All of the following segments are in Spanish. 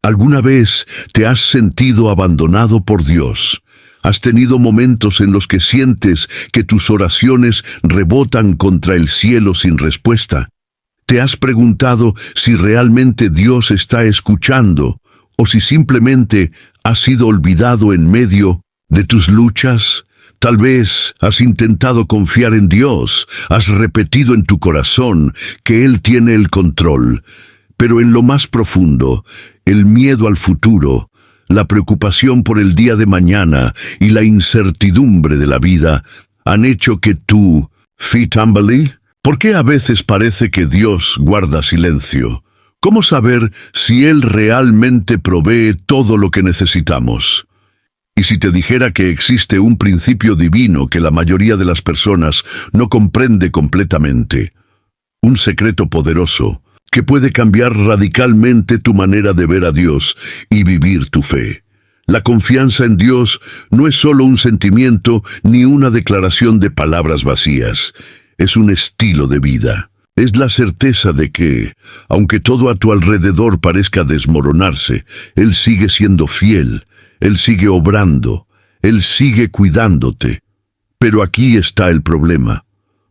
¿Alguna vez te has sentido abandonado por Dios? ¿Has tenido momentos en los que sientes que tus oraciones rebotan contra el cielo sin respuesta? ¿Te has preguntado si realmente Dios está escuchando o si simplemente has sido olvidado en medio de tus luchas? Tal vez has intentado confiar en Dios, has repetido en tu corazón que Él tiene el control, pero en lo más profundo, el miedo al futuro, la preocupación por el día de mañana y la incertidumbre de la vida han hecho que tú, Tambali, ¿por qué a veces parece que Dios guarda silencio? ¿Cómo saber si Él realmente provee todo lo que necesitamos? Y si te dijera que existe un principio divino que la mayoría de las personas no comprende completamente, un secreto poderoso que puede cambiar radicalmente tu manera de ver a Dios y vivir tu fe. La confianza en Dios no es solo un sentimiento ni una declaración de palabras vacías, es un estilo de vida. Es la certeza de que, aunque todo a tu alrededor parezca desmoronarse, Él sigue siendo fiel, Él sigue obrando, Él sigue cuidándote. Pero aquí está el problema.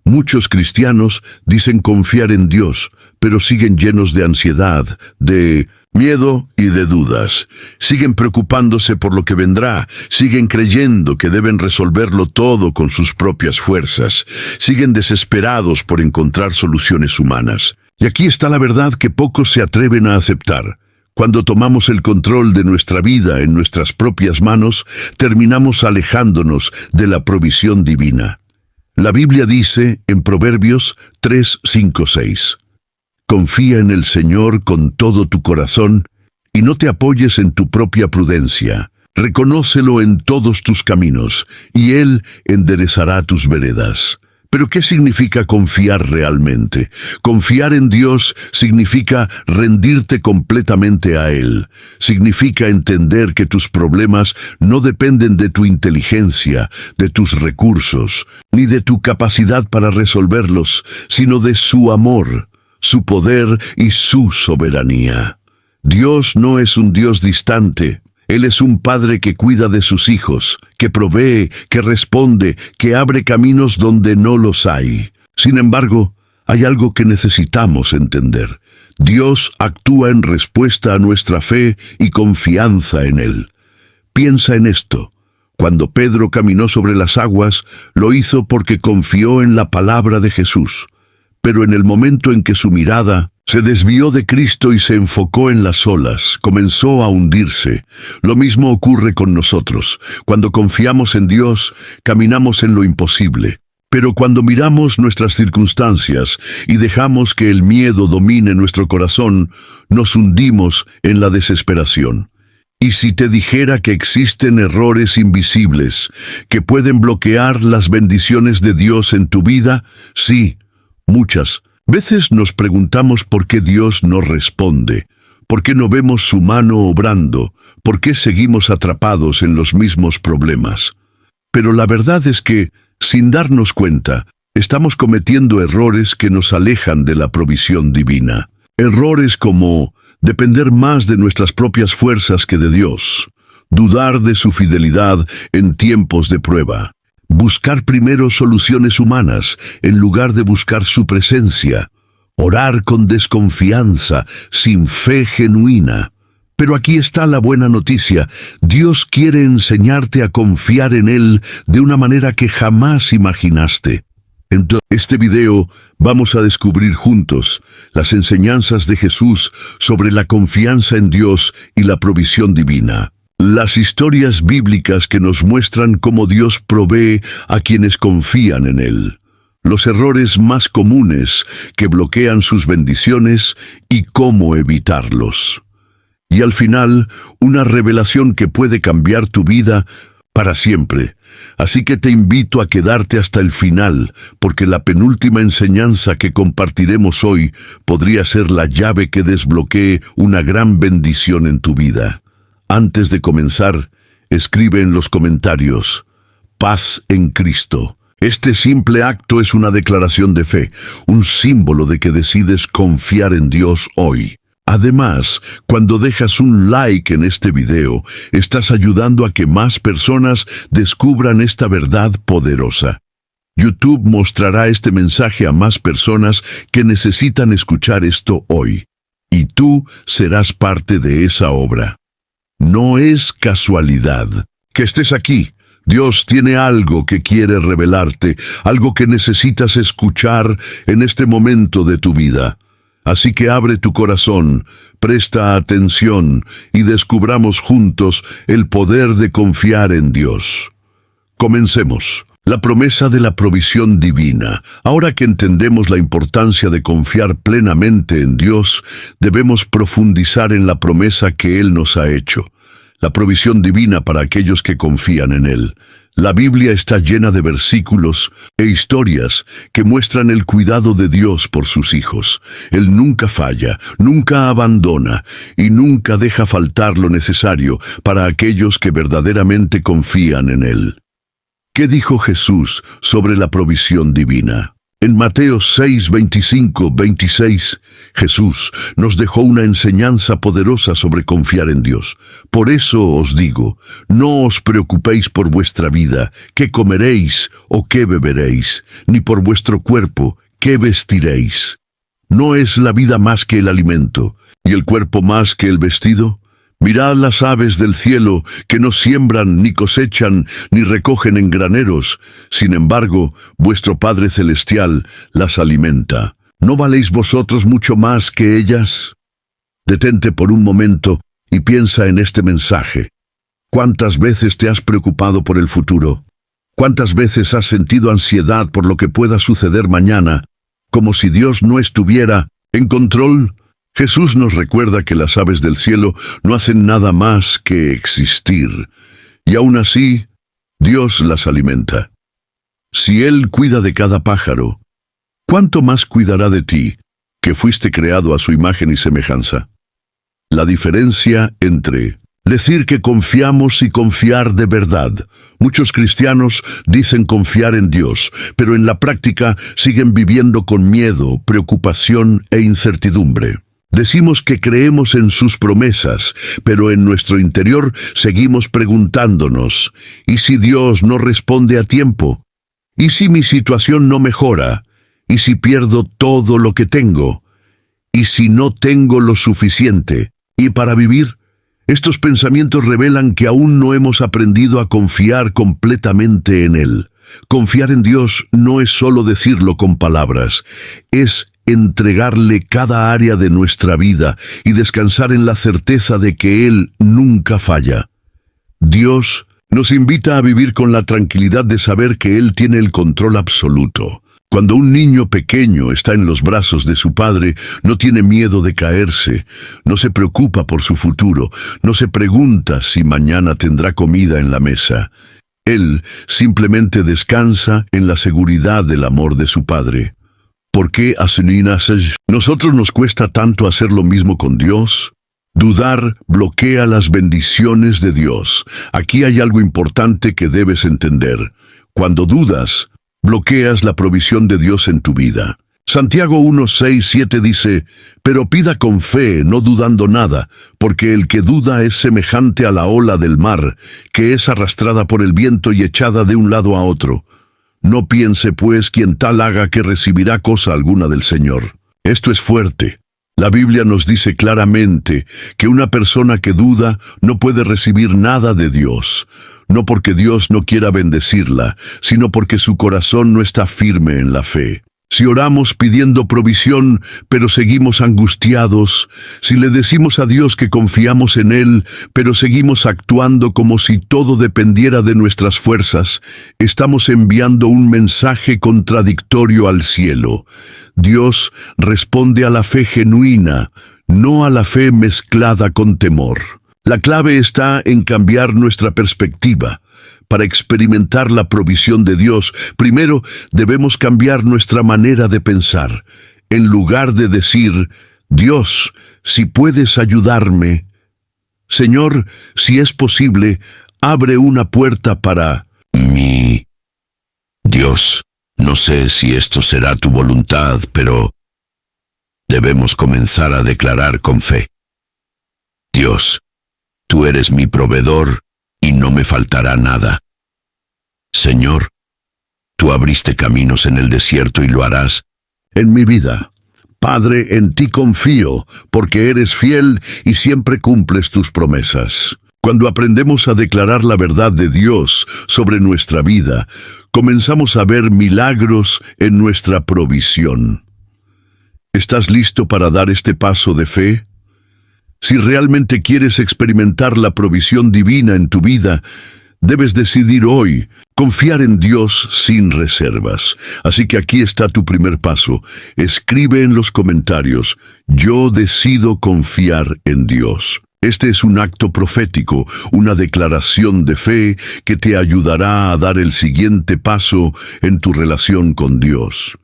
Muchos cristianos dicen confiar en Dios, pero siguen llenos de ansiedad, de miedo y de dudas. Siguen preocupándose por lo que vendrá, siguen creyendo que deben resolverlo todo con sus propias fuerzas, siguen desesperados por encontrar soluciones humanas. Y aquí está la verdad que pocos se atreven a aceptar. Cuando tomamos el control de nuestra vida en nuestras propias manos, terminamos alejándonos de la provisión divina. La Biblia dice en Proverbios 3, 5, 6, «Confía en el Señor con todo tu corazón y no te apoyes en tu propia prudencia. Reconócelo en todos tus caminos y Él enderezará tus veredas». ¿Pero qué significa confiar realmente? Confiar en Dios significa rendirte completamente a Él. Significa entender que tus problemas no dependen de tu inteligencia, de tus recursos, ni de tu capacidad para resolverlos, sino de su amor, su poder y su soberanía. Dios no es un Dios distante. Él es un Padre que cuida de sus hijos, que provee, que responde, que abre caminos donde no los hay. Sin embargo, hay algo que necesitamos entender. Dios actúa en respuesta a nuestra fe y confianza en Él. Piensa en esto. Cuando Pedro caminó sobre las aguas, lo hizo porque confió en la palabra de Jesús. Pero en el momento en que su mirada se desvió de Cristo y se enfocó en las olas, comenzó a hundirse. Lo mismo ocurre con nosotros. Cuando confiamos en Dios, caminamos en lo imposible. Pero cuando miramos nuestras circunstancias y dejamos que el miedo domine nuestro corazón, nos hundimos en la desesperación. Y si te dijera que existen errores invisibles que pueden bloquear las bendiciones de Dios en tu vida, sí, muchas veces nos preguntamos por qué Dios no responde, por qué no vemos su mano obrando, por qué seguimos atrapados en los mismos problemas. Pero la verdad es que, sin darnos cuenta, estamos cometiendo errores que nos alejan de la provisión divina. Errores como depender más de nuestras propias fuerzas que de Dios, dudar de su fidelidad en tiempos de prueba, buscar primero soluciones humanas en lugar de buscar su presencia, orar con desconfianza, sin fe genuina. Pero aquí está la buena noticia. Dios quiere enseñarte a confiar en Él de una manera que jamás imaginaste. En este video vamos a descubrir juntos las enseñanzas de Jesús sobre la confianza en Dios y la provisión divina. Las historias bíblicas que nos muestran cómo Dios provee a quienes confían en Él. Los errores más comunes que bloquean sus bendiciones y cómo evitarlos. Y al final, una revelación que puede cambiar tu vida para siempre. Así que te invito a quedarte hasta el final, porque la penúltima enseñanza que compartiremos hoy podría ser la llave que desbloquee una gran bendición en tu vida. Antes de comenzar, escribe en los comentarios, paz en Cristo. Este simple acto es una declaración de fe, un símbolo de que decides confiar en Dios hoy. Además, cuando dejas un like en este video, estás ayudando a que más personas descubran esta verdad poderosa. YouTube mostrará este mensaje a más personas que necesitan escuchar esto hoy. Y tú serás parte de esa obra. No es casualidad que estés aquí. Dios tiene algo que quiere revelarte, algo que necesitas escuchar en este momento de tu vida. Así que abre tu corazón, presta atención y descubramos juntos el poder de confiar en Dios. Comencemos. La promesa de la provisión divina. Ahora que entendemos la importancia de confiar plenamente en Dios, debemos profundizar en la promesa que Él nos ha hecho. La provisión divina para aquellos que confían en Él. La Biblia está llena de versículos e historias que muestran el cuidado de Dios por sus hijos. Él nunca falla, nunca abandona y nunca deja faltar lo necesario para aquellos que verdaderamente confían en Él. ¿Qué dijo Jesús sobre la provisión divina? En Mateo 6, 25, 26, Jesús nos dejó una enseñanza poderosa sobre confiar en Dios. Por eso os digo, no os preocupéis por vuestra vida, qué comeréis o qué beberéis, ni por vuestro cuerpo, qué vestiréis. ¿No es la vida más que el alimento, y el cuerpo más que el vestido? Mirad las aves del cielo, que no siembran, ni cosechan, ni recogen en graneros. Sin embargo, vuestro Padre Celestial las alimenta. ¿No valéis vosotros mucho más que ellas? Detente por un momento y piensa en este mensaje. ¿Cuántas veces te has preocupado por el futuro? ¿Cuántas veces has sentido ansiedad por lo que pueda suceder mañana, como si Dios no estuviera en control? Jesús nos recuerda que las aves del cielo no hacen nada más que existir, y aún así, Dios las alimenta. Si Él cuida de cada pájaro, ¿cuánto más cuidará de ti, que fuiste creado a su imagen y semejanza? La diferencia entre decir que confiamos y confiar de verdad. Muchos cristianos dicen confiar en Dios, pero en la práctica siguen viviendo con miedo, preocupación e incertidumbre. Decimos que creemos en sus promesas, pero en nuestro interior seguimos preguntándonos, ¿y si Dios no responde a tiempo? ¿Y si mi situación no mejora? ¿Y si pierdo todo lo que tengo? ¿Y si no tengo lo suficiente? ¿Y para vivir? Estos pensamientos revelan que aún no hemos aprendido a confiar completamente en Él. Confiar en Dios no es solo decirlo con palabras, es entregarle cada área de nuestra vida y descansar en la certeza de que Él nunca falla. Dios nos invita a vivir con la tranquilidad de saber que Él tiene el control absoluto. Cuando un niño pequeño está en los brazos de su padre, no tiene miedo de caerse, no se preocupa por su futuro, no se pregunta si mañana tendrá comida en la mesa. Él simplemente descansa en la seguridad del amor de su padre. ¿Por qué nosotros nos cuesta tanto hacer lo mismo con Dios? Dudar bloquea las bendiciones de Dios. Aquí hay algo importante que debes entender. Cuando dudas, bloqueas la provisión de Dios en tu vida. Santiago 1, 6, 7 dice, «Pero pida con fe, no dudando nada, porque el que duda es semejante a la ola del mar, que es arrastrada por el viento y echada de un lado a otro. No piense, pues, quien tal haga que recibirá cosa alguna del Señor». Esto es fuerte. La Biblia nos dice claramente que una persona que duda no puede recibir nada de Dios. No porque Dios no quiera bendecirla, sino porque su corazón no está firme en la fe. Si oramos pidiendo provisión, pero seguimos angustiados, si le decimos a Dios que confiamos en Él, pero seguimos actuando como si todo dependiera de nuestras fuerzas, estamos enviando un mensaje contradictorio al cielo. Dios responde a la fe genuina, no a la fe mezclada con temor. La clave está en cambiar nuestra perspectiva. Para experimentar la provisión de Dios, primero debemos cambiar nuestra manera de pensar. En lugar de decir, «Dios, si puedes ayudarme», «Señor, si es posible, abre una puerta para mí». «Dios, no sé si esto será tu voluntad, pero Debemos comenzar a declarar con fe: Dios, tú eres mi proveedor y no me faltará nada. Señor, tú abriste caminos en el desierto y lo harás en mi vida. Padre, en ti confío, porque eres fiel y siempre cumples tus promesas. Cuando aprendemos a declarar la verdad de Dios sobre nuestra vida, comenzamos a ver milagros en nuestra provisión. ¿Estás listo para dar este paso de fe? Si realmente quieres experimentar la provisión divina en tu vida, debes decidir hoy confiar en Dios sin reservas. Así que aquí está tu primer paso. Escribe en los comentarios: yo decido confiar en Dios. Este es un acto profético, una declaración de fe que te ayudará a dar el siguiente paso en tu relación con Dios.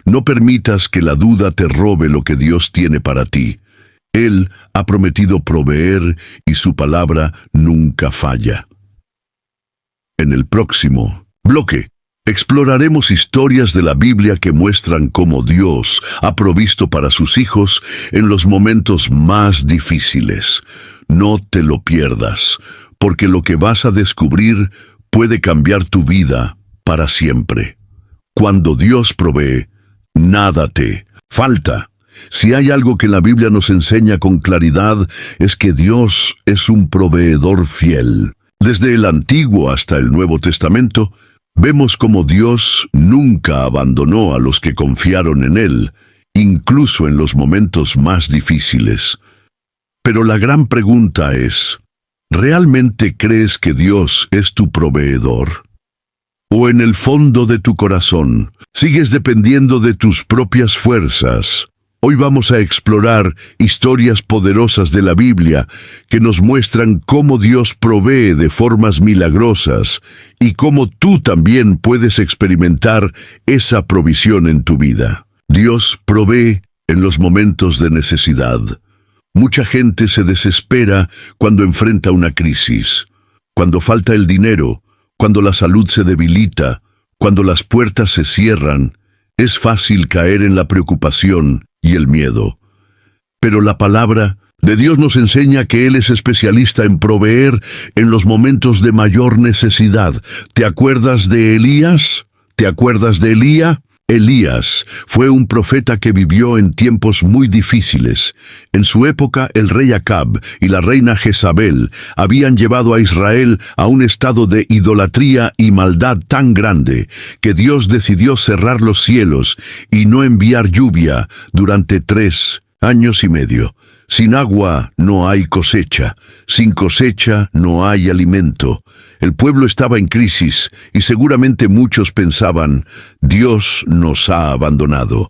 No permitas que la duda te robe lo que Dios tiene para ti. Él ha prometido proveer y su palabra nunca falla. En el próximo bloque, exploraremos historias de la Biblia que muestran cómo Dios ha provisto para sus hijos en los momentos más difíciles. No te lo pierdas, porque lo que vas a descubrir puede cambiar tu vida para siempre. Cuando Dios provee, nada te falta. Si hay algo que la Biblia nos enseña con claridad, es que Dios es un proveedor fiel. Desde el Antiguo hasta el Nuevo Testamento, vemos cómo Dios nunca abandonó a los que confiaron en Él, incluso en los momentos más difíciles. Pero la gran pregunta es: ¿realmente crees que Dios es tu proveedor? ¿O en el fondo de tu corazón sigues dependiendo de tus propias fuerzas? Hoy vamos a explorar historias poderosas de la Biblia que nos muestran cómo Dios provee de formas milagrosas y cómo tú también puedes experimentar esa provisión en tu vida. Dios provee en los momentos de necesidad. Mucha gente se desespera cuando enfrenta una crisis, cuando falta el dinero, cuando la salud se debilita, cuando las puertas se cierran. Es fácil caer en la preocupación y el miedo. Pero la palabra de Dios nos enseña que Él es especialista en proveer en los momentos de mayor necesidad. ¿Te acuerdas de Elías? ¿Te acuerdas de Elías? Elías fue un profeta que vivió en tiempos muy difíciles. En su época, el rey Acab y la reina Jezabel habían llevado a Israel a un estado de idolatría y maldad tan grande que Dios decidió cerrar los cielos y no enviar lluvia durante 3 años y medio. Sin agua no hay cosecha, sin cosecha no hay alimento. El pueblo estaba en crisis y seguramente muchos pensaban: Dios nos ha abandonado.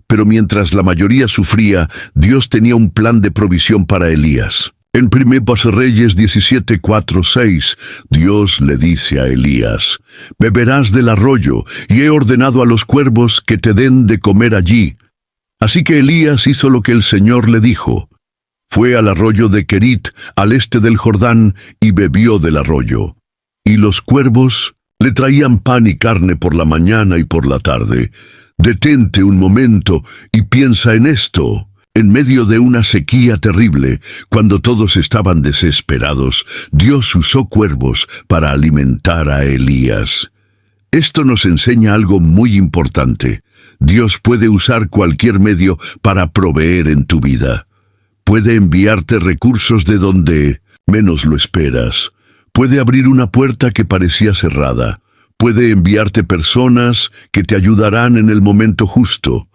Pero mientras la mayoría sufría, Dios tenía un plan de provisión para Elías. En 1 Reyes 17:4-6, Dios le dice a Elías: beberás del arroyo, y he ordenado a los cuervos que te den de comer allí. Así que Elías hizo lo que el Señor le dijo. Fue al arroyo de Querit, al este del Jordán, y bebió del arroyo. Y los cuervos le traían pan y carne por la mañana y por la tarde. Detente un momento y piensa en esto. En medio de una sequía terrible, cuando todos estaban desesperados, Dios usó cuervos para alimentar a Elías. Esto nos enseña algo muy importante. Dios puede usar cualquier medio para proveer en tu vida. Puede enviarte recursos de donde menos lo esperas. Puede abrir una puerta que parecía cerrada. Puede enviarte personas que te ayudarán en el momento justo.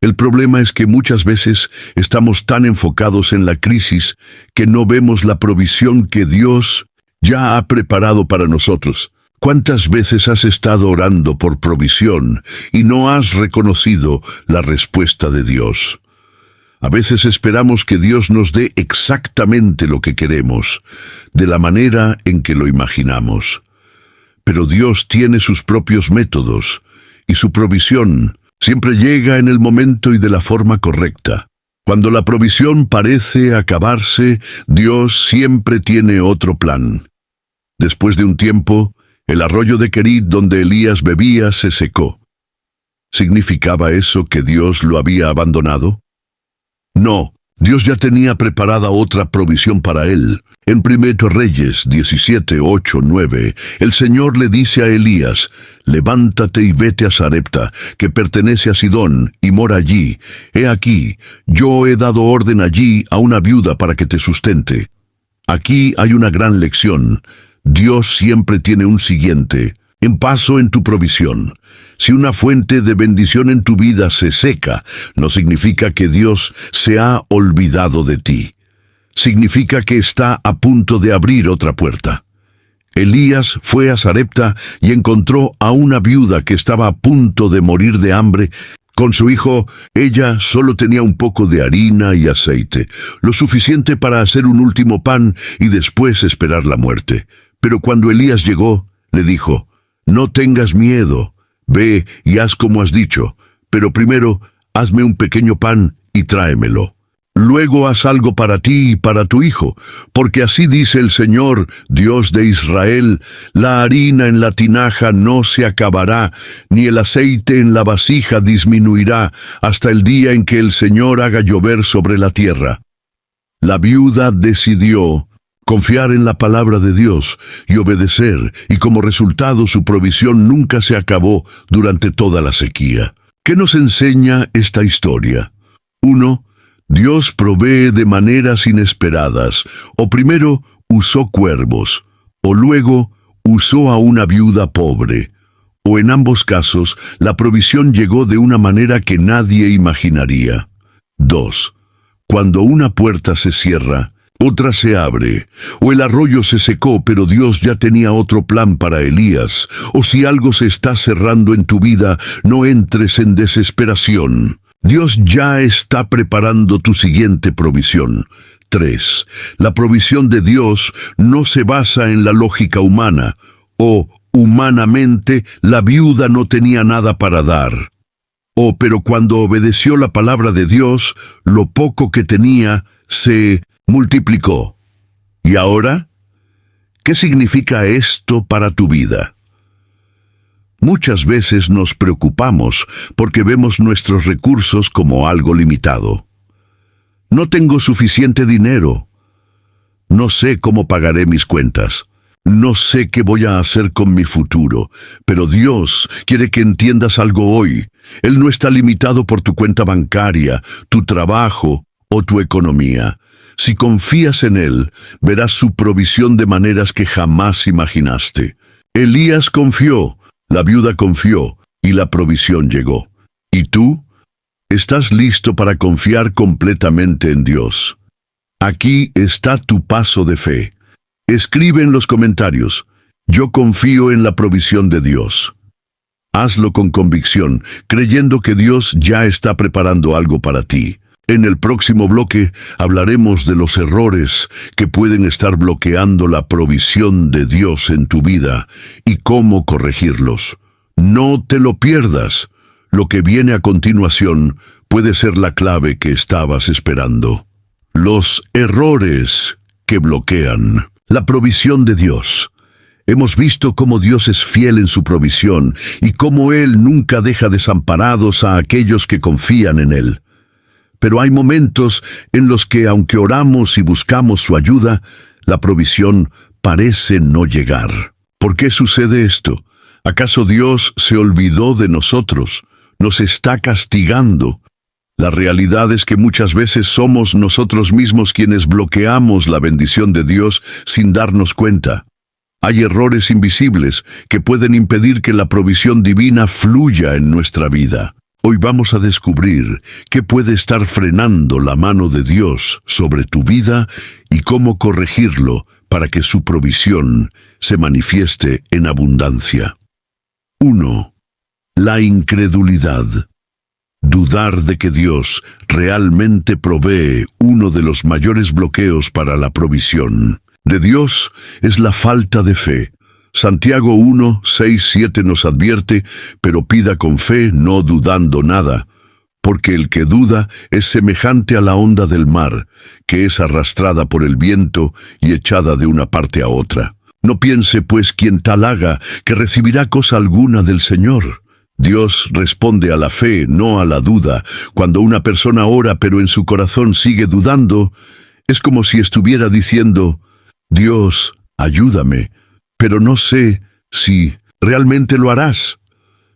El problema es que muchas veces estamos tan enfocados en la crisis que no vemos la provisión que Dios ya ha preparado para nosotros. ¿Cuántas veces has estado orando por provisión y no has reconocido la respuesta de Dios? A veces esperamos que Dios nos dé exactamente lo que queremos, de la manera en que lo imaginamos. Pero Dios tiene sus propios métodos, y su provisión siempre llega en el momento y de la forma correcta. Cuando la provisión parece acabarse, Dios siempre tiene otro plan. Después de un tiempo, el arroyo de Querit donde Elías bebía se secó. ¿Significaba eso que Dios lo había abandonado? No, Dios ya tenía preparada otra provisión para él. En 1 Reyes 17, 8, 9, el Señor le dice a Elías: «Levántate y vete a Sarepta, que pertenece a Sidón, y mora allí. He aquí, yo he dado orden allí a una viuda para que te sustente». Aquí hay una gran lección. Dios siempre tiene un siguiente paso en tu provisión. Si una fuente de bendición en tu vida se seca, no significa que Dios se ha olvidado de ti. Significa que está a punto de abrir otra puerta. Elías fue a Sarepta y encontró a una viuda que estaba a punto de morir de hambre. Con su hijo, ella solo tenía un poco de harina y aceite, lo suficiente para hacer un último pan y después esperar la muerte. Pero cuando Elías llegó, le dijo: «No tengas miedo, ve y haz como has dicho, pero primero hazme un pequeño pan y tráemelo. Luego haz algo para ti y para tu hijo, porque así dice el Señor, Dios de Israel: la harina en la tinaja no se acabará, ni el aceite en la vasija disminuirá, hasta el día en que el Señor haga llover sobre la tierra». La viuda decidió confiar en la palabra de Dios y obedecer, y como resultado su provisión nunca se acabó durante toda la sequía. ¿Qué nos enseña esta historia? 1. Dios provee de maneras inesperadas. O primero usó cuervos, o luego usó a una viuda pobre. O en ambos casos, la provisión llegó de una manera que nadie imaginaría. 2. Cuando una puerta se cierra, otra se abre. O el arroyo se secó, pero Dios ya tenía otro plan para Elías. O si algo se está cerrando en tu vida, no entres en desesperación. Dios ya está preparando tu siguiente provisión. 3. La provisión de Dios no se basa en la lógica humana. O, humanamente, la viuda no tenía nada para dar. O, pero cuando obedeció la palabra de Dios, lo poco que tenía se multiplicó. ¿Y ahora? ¿Qué significa esto para tu vida? Muchas veces nos preocupamos porque vemos nuestros recursos como algo limitado. No tengo suficiente dinero. No sé cómo pagaré mis cuentas. No sé qué voy a hacer con mi futuro. Pero Dios quiere que entiendas algo hoy. Él no está limitado por tu cuenta bancaria, tu trabajo o tu economía. Si confías en Él, verás su provisión de maneras que jamás imaginaste. Elías confió, la viuda confió, y la provisión llegó. ¿Y tú? ¿Estás listo para confiar completamente en Dios? Aquí está tu paso de fe. Escribe en los comentarios: «Yo confío en la provisión de Dios». Hazlo con convicción, creyendo que Dios ya está preparando algo para ti. En el próximo bloque hablaremos de los errores que pueden estar bloqueando la provisión de Dios en tu vida y cómo corregirlos. No te lo pierdas. Lo que viene a continuación puede ser la clave que estabas esperando. Los errores que bloquean la provisión de Dios. Hemos visto cómo Dios es fiel en su provisión y cómo Él nunca deja desamparados a aquellos que confían en Él. Pero hay momentos en los que, aunque oramos y buscamos su ayuda, la provisión parece no llegar. ¿Por qué sucede esto? ¿Acaso Dios se olvidó de nosotros? ¿Nos está castigando? La realidad es que muchas veces somos nosotros mismos quienes bloqueamos la bendición de Dios sin darnos cuenta. Hay errores invisibles que pueden impedir que la provisión divina fluya en nuestra vida. Hoy vamos a descubrir qué puede estar frenando la mano de Dios sobre tu vida y cómo corregirlo para que su provisión se manifieste en abundancia. 1. La incredulidad. Dudar de que Dios realmente provee uno de los mayores bloqueos para la provisión de Dios es la falta de fe. Santiago 1, 6, 7 nos advierte: «Pero pida con fe, no dudando nada, porque el que duda es semejante a la onda del mar, que es arrastrada por el viento y echada de una parte a otra. No piense, pues, quien tal haga, que recibirá cosa alguna del Señor. Dios responde a la fe, no a la duda. Cuando una persona ora pero en su corazón sigue dudando, es como si estuviera diciendo, Dios, ayúdame, pero no sé si realmente lo harás.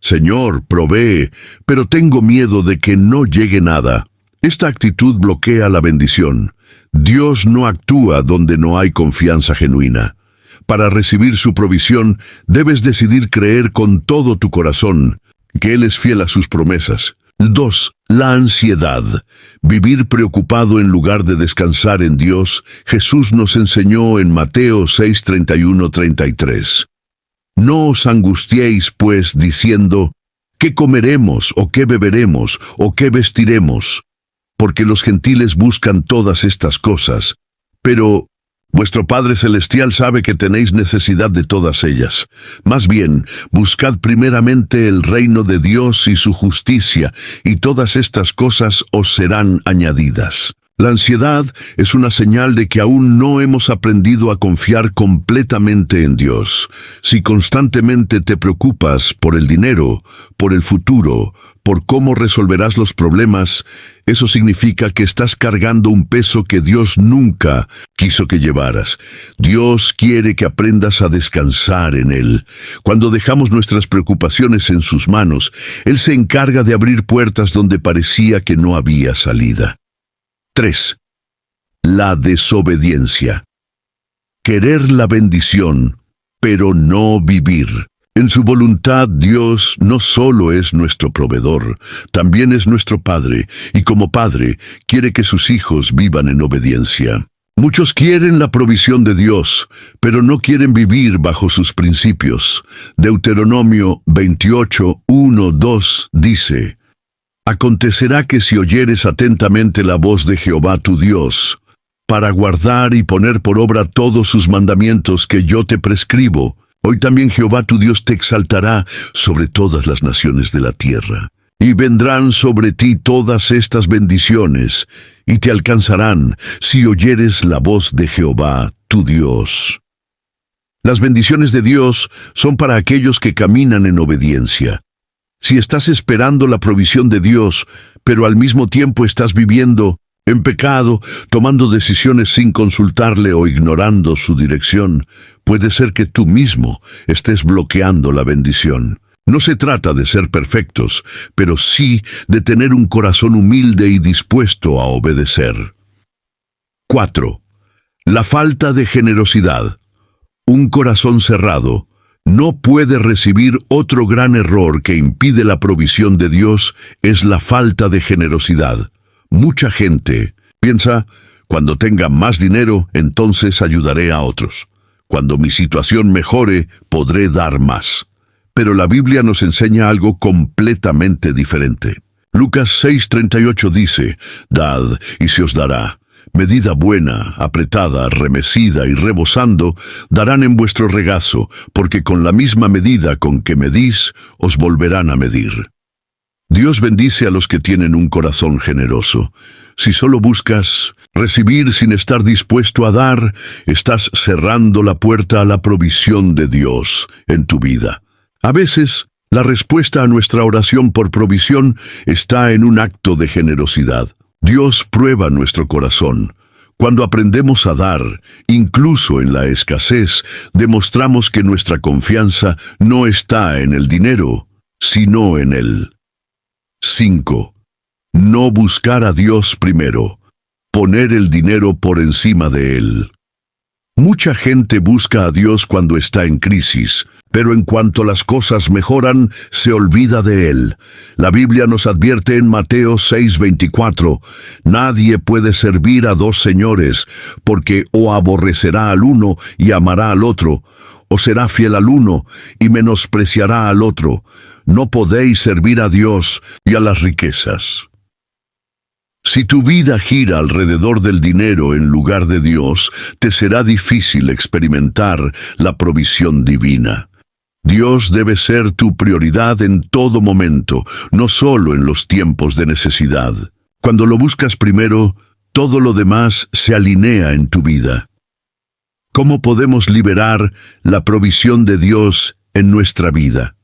Señor, provee, pero tengo miedo de que no llegue nada. Esta actitud bloquea la bendición. Dios no actúa donde no hay confianza genuina. Para recibir su provisión, debes decidir creer con todo tu corazón que Él es fiel a sus promesas. 2. La ansiedad. Vivir preocupado en lugar de descansar en Dios. Jesús nos enseñó en Mateo 6:31-33. No os angustiéis, pues, diciendo, ¿qué comeremos, o qué beberemos, o qué vestiremos? Porque los gentiles buscan todas estas cosas, pero vuestro Padre Celestial sabe que tenéis necesidad de todas ellas. Más bien, buscad primeramente el reino de Dios y su justicia, y todas estas cosas os serán añadidas. La ansiedad es una señal de que aún no hemos aprendido a confiar completamente en Dios. Si constantemente te preocupas por el dinero, por el futuro, por cómo resolverás los problemas, eso significa que estás cargando un peso que Dios nunca quiso que llevaras. Dios quiere que aprendas a descansar en Él. Cuando dejamos nuestras preocupaciones en sus manos, Él se encarga de abrir puertas donde parecía que no había salida. 3. La desobediencia. Querer la bendición, pero no vivir. En su voluntad, Dios no solo es nuestro proveedor, también es nuestro Padre, y como Padre, quiere que sus hijos vivan en obediencia. Muchos quieren la provisión de Dios, pero no quieren vivir bajo sus principios. Deuteronomio 28:1-2 dice, Acontecerá que si oyeres atentamente la voz de Jehová tu Dios, para guardar y poner por obra todos sus mandamientos que yo te prescribo, hoy también Jehová tu Dios te exaltará sobre todas las naciones de la tierra. Y vendrán sobre ti todas estas bendiciones, y te alcanzarán si oyeres la voz de Jehová tu Dios. Las bendiciones de Dios son para aquellos que caminan en obediencia. Si estás esperando la provisión de Dios, pero al mismo tiempo estás viviendo en pecado, tomando decisiones sin consultarle o ignorando su dirección, puede ser que tú mismo estés bloqueando la bendición. No se trata de ser perfectos, pero sí de tener un corazón humilde y dispuesto a obedecer. 4. La falta de generosidad. Un corazón cerrado no puede recibir. Otro gran error que impide la provisión de Dios es la falta de generosidad. Mucha gente piensa, cuando tenga más dinero, entonces ayudaré a otros. Cuando mi situación mejore, podré dar más. Pero la Biblia nos enseña algo completamente diferente. Lucas 6:38 dice, Dad, y se os dará. Medida buena, apretada, remecida y rebosando, darán en vuestro regazo, porque con la misma medida con que medís, os volverán a medir. Dios bendice a los que tienen un corazón generoso. Si solo buscas recibir sin estar dispuesto a dar, estás cerrando la puerta a la provisión de Dios en tu vida. A veces, la respuesta a nuestra oración por provisión está en un acto de generosidad. Dios prueba nuestro corazón. Cuando aprendemos a dar, incluso en la escasez, demostramos que nuestra confianza no está en el dinero, sino en Él. 5. No buscar a Dios primero. Poner el dinero por encima de Él. Mucha gente busca a Dios cuando está en crisis, pero en cuanto las cosas mejoran, se olvida de Él. La Biblia nos advierte en Mateo 6:24, nadie puede servir a dos señores, porque o aborrecerá al uno y amará al otro, o será fiel al uno y menospreciará al otro. No podéis servir a Dios y a las riquezas. Si tu vida gira alrededor del dinero en lugar de Dios, te será difícil experimentar la provisión divina. Dios debe ser tu prioridad en todo momento, no solo en los tiempos de necesidad. Cuando lo buscas primero, todo lo demás se alinea en tu vida. ¿Cómo podemos liberar la provisión de Dios en nuestra vida?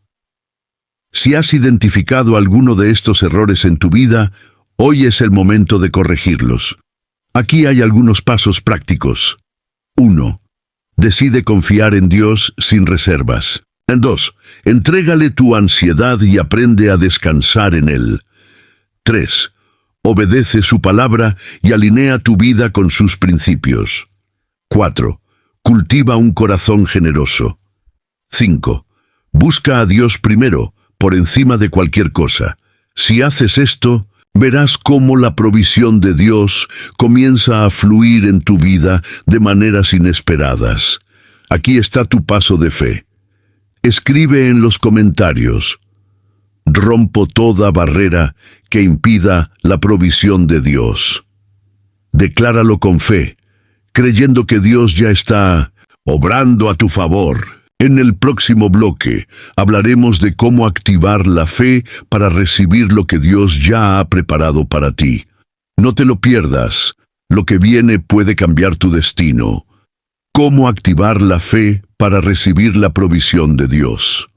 Si has identificado alguno de estos errores en tu vida, hoy es el momento de corregirlos. Aquí hay algunos pasos prácticos. 1. Decide confiar en Dios sin reservas. 2. Entrégale tu ansiedad y aprende a descansar en Él. 3. Obedece su palabra y alinea tu vida con sus principios. 4. Cultiva un corazón generoso. 5. Busca a Dios primero, por encima de cualquier cosa. Si haces esto, verás cómo la provisión de Dios comienza a fluir en tu vida de maneras inesperadas. Aquí está tu paso de fe. Escribe en los comentarios: rompo toda barrera que impida la provisión de Dios. Decláralo con fe, creyendo que Dios ya está obrando a tu favor. En el próximo bloque hablaremos de cómo activar la fe para recibir lo que Dios ya ha preparado para ti. No te lo pierdas, lo que viene puede cambiar tu destino. Cómo activar la fe para recibir la provisión de Dios.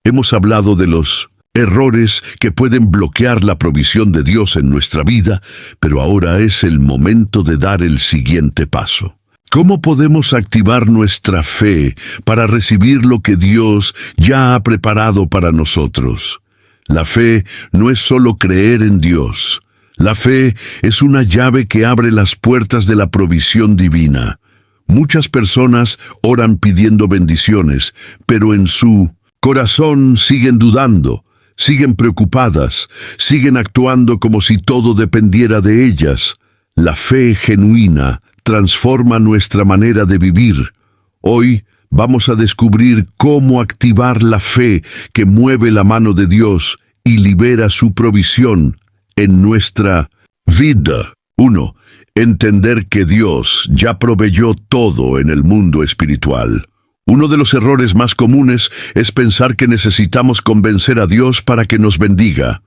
Hemos hablado de los errores que pueden bloquear la provisión de Dios en nuestra vida, pero ahora es el momento de dar el siguiente paso. ¿Cómo podemos activar nuestra fe para recibir lo que Dios ya ha preparado para nosotros? La fe no es solo creer en Dios. La fe es una llave que abre las puertas de la provisión divina. Muchas personas oran pidiendo bendiciones, pero en su corazón siguen dudando, siguen preocupadas, siguen actuando como si todo dependiera de ellas. La fe genuina transforma nuestra manera de vivir. Hoy vamos a descubrir cómo activar la fe que mueve la mano de Dios y libera su provisión en nuestra vida. 1. Entender que Dios ya proveyó todo en el mundo espiritual. Uno de los errores más comunes es pensar que necesitamos convencer a Dios para que nos bendiga.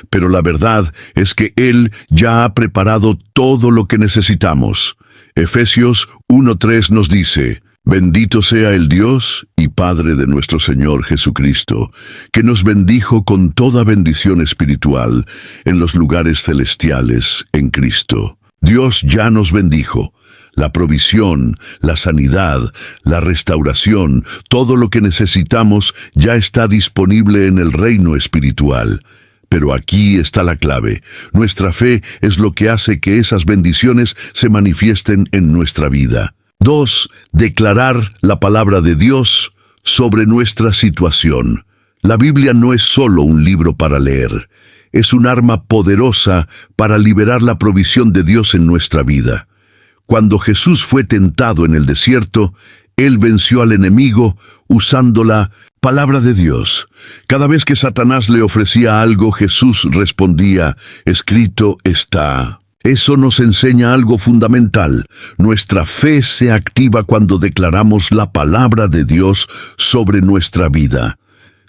Pero la verdad es que Él ya ha preparado todo lo que necesitamos. Efesios 1:3 nos dice: bendito sea el Dios y Padre de nuestro Señor Jesucristo, que nos bendijo con toda bendición espiritual en los lugares celestiales en Cristo. Dios ya nos bendijo. La provisión, la sanidad, la restauración, todo lo que necesitamos ya está disponible en el reino espiritual. Pero aquí está la clave. Nuestra fe es lo que hace que esas bendiciones se manifiesten en nuestra vida. 2. Declarar la palabra de Dios sobre nuestra situación. La Biblia no es solo un libro para leer. Es un arma poderosa para liberar la provisión de Dios en nuestra vida. Cuando Jesús fue tentado en el desierto, Él venció al enemigo usando la palabra de Dios. Cada vez que Satanás le ofrecía algo, Jesús respondía: escrito está. Eso nos enseña algo fundamental. Nuestra fe se activa cuando declaramos la palabra de Dios sobre nuestra vida.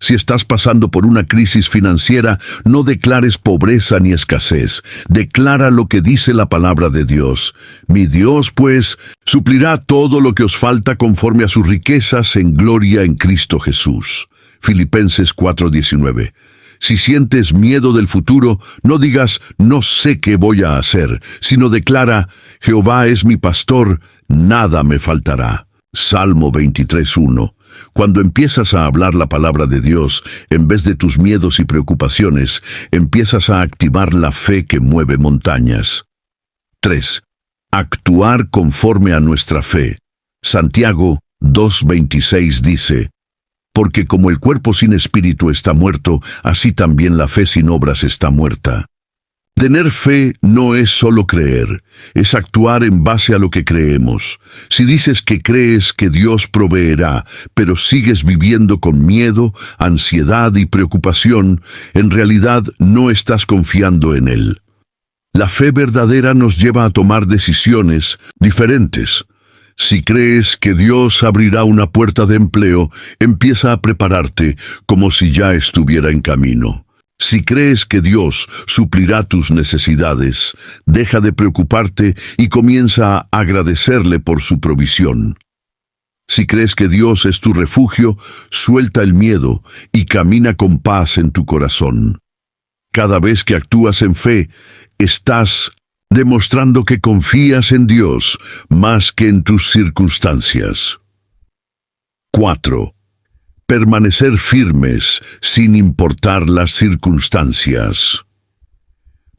Si estás pasando por una crisis financiera, no declares pobreza ni escasez. Declara lo que dice la palabra de Dios. Mi Dios, pues, suplirá todo lo que os falta conforme a sus riquezas en gloria en Cristo Jesús. Filipenses 4:19. Si sientes miedo del futuro, no digas: no sé qué voy a hacer, sino declara: Jehová es mi pastor, nada me faltará. Salmo 23:1. Cuando empiezas a hablar la palabra de Dios, en vez de tus miedos y preocupaciones, empiezas a activar la fe que mueve montañas. 3. Actuar conforme a nuestra fe. Santiago 2:26 dice: porque como el cuerpo sin espíritu está muerto, así también la fe sin obras está muerta. Tener fe no es solo creer, es actuar en base a lo que creemos. Si dices que crees que Dios proveerá, pero sigues viviendo con miedo, ansiedad y preocupación, en realidad no estás confiando en Él. La fe verdadera nos lleva a tomar decisiones diferentes. Si crees que Dios abrirá una puerta de empleo, empieza a prepararte como si ya estuviera en camino. Si crees que Dios suplirá tus necesidades, deja de preocuparte y comienza a agradecerle por su provisión. Si crees que Dios es tu refugio, suelta el miedo y camina con paz en tu corazón. Cada vez que actúas en fe, estás demostrando que confías en Dios más que en tus circunstancias. 4. Permanecer firmes sin importar las circunstancias.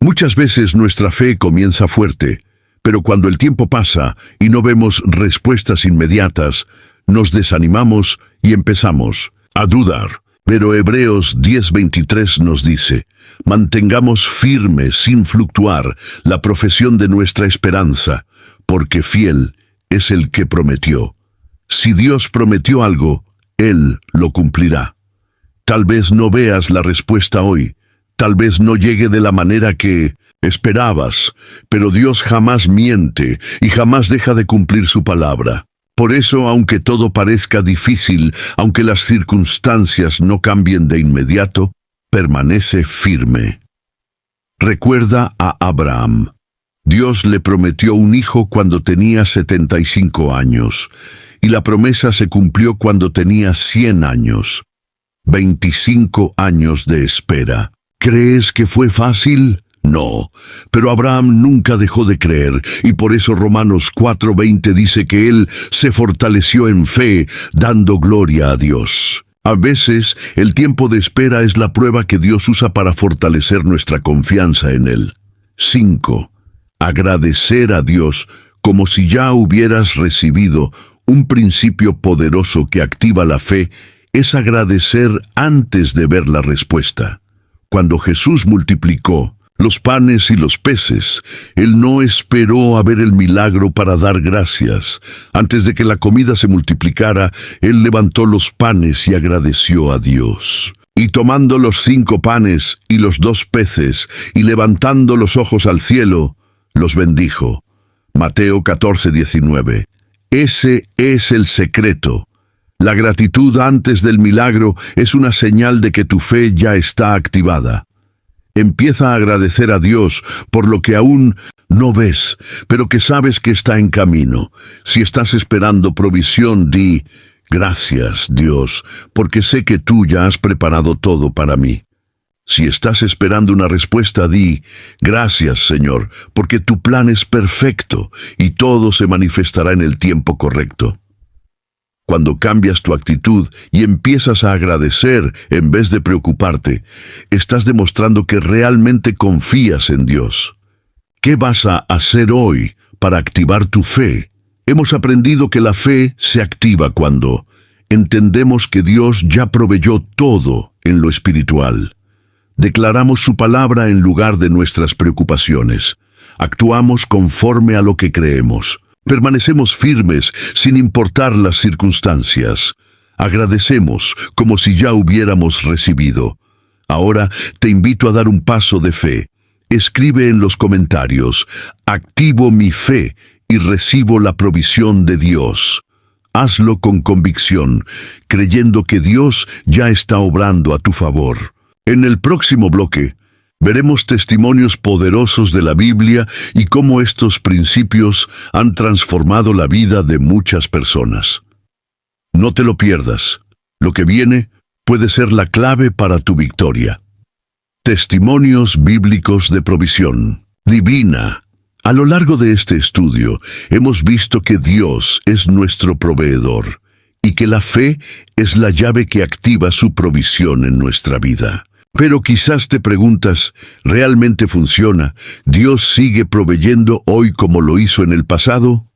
Muchas veces nuestra fe comienza fuerte, pero cuando el tiempo pasa y no vemos respuestas inmediatas, nos desanimamos y empezamos a dudar. Pero Hebreos 10:23 nos dice: mantengamos firme, sin fluctuar, la profesión de nuestra esperanza, porque fiel es el que prometió. Si Dios prometió algo, Él lo cumplirá. Tal vez no veas la respuesta hoy, tal vez no llegue de la manera que esperabas, pero Dios jamás miente y jamás deja de cumplir su palabra. Por eso, aunque todo parezca difícil, aunque las circunstancias no cambien de inmediato, permanece firme. Recuerda a Abraham. Dios le prometió un hijo cuando tenía 75 años, y la promesa se cumplió cuando tenía 100 años. 25 años de espera. ¿Crees que fue fácil? No, pero Abraham nunca dejó de creer, y por eso Romanos 4:20 dice que él se fortaleció en fe, dando gloria a Dios. A veces, el tiempo de espera es la prueba que Dios usa para fortalecer nuestra confianza en Él. 5. Agradecer a Dios como si ya hubieras recibido un principio poderoso que activa la fe, es agradecer antes de ver la respuesta. Cuando Jesús multiplicó los panes y los peces, Él no esperó a ver el milagro para dar gracias. Antes de que la comida se multiplicara, Él levantó los panes y agradeció a Dios. Y tomando los 5 panes y los 2 peces, y levantando los ojos al cielo, los bendijo. Mateo 14:19. Ese es el secreto. La gratitud antes del milagro es una señal de que tu fe ya está activada. Empieza a agradecer a Dios por lo que aún no ves, pero que sabes que está en camino. Si estás esperando provisión, di: gracias, Dios, porque sé que tú ya has preparado todo para mí. Si estás esperando una respuesta, di: gracias, Señor, porque tu plan es perfecto y todo se manifestará en el tiempo correcto. Cuando cambias tu actitud y empiezas a agradecer en vez de preocuparte, estás demostrando que realmente confías en Dios. ¿Qué vas a hacer hoy para activar tu fe? Hemos aprendido que la fe se activa cuando entendemos que Dios ya proveyó todo en lo espiritual. Declaramos su palabra en lugar de nuestras preocupaciones. Actuamos conforme a lo que creemos. Permanecemos firmes sin importar las circunstancias. Agradecemos como si ya hubiéramos recibido. Ahora te invito a dar un paso de fe. Escribe en los comentarios: activo mi fe y recibo la provisión de Dios. Hazlo con convicción, creyendo que Dios ya está obrando a tu favor. En el próximo bloque, veremos testimonios poderosos de la Biblia y cómo estos principios han transformado la vida de muchas personas. No te lo pierdas. Lo que viene puede ser la clave para tu victoria. Testimonios bíblicos de provisión divina. A lo largo de este estudio, hemos visto que Dios es nuestro proveedor y que la fe es la llave que activa su provisión en nuestra vida. Pero quizás te preguntas, ¿realmente funciona? ¿Dios sigue proveyendo hoy como lo hizo en el pasado?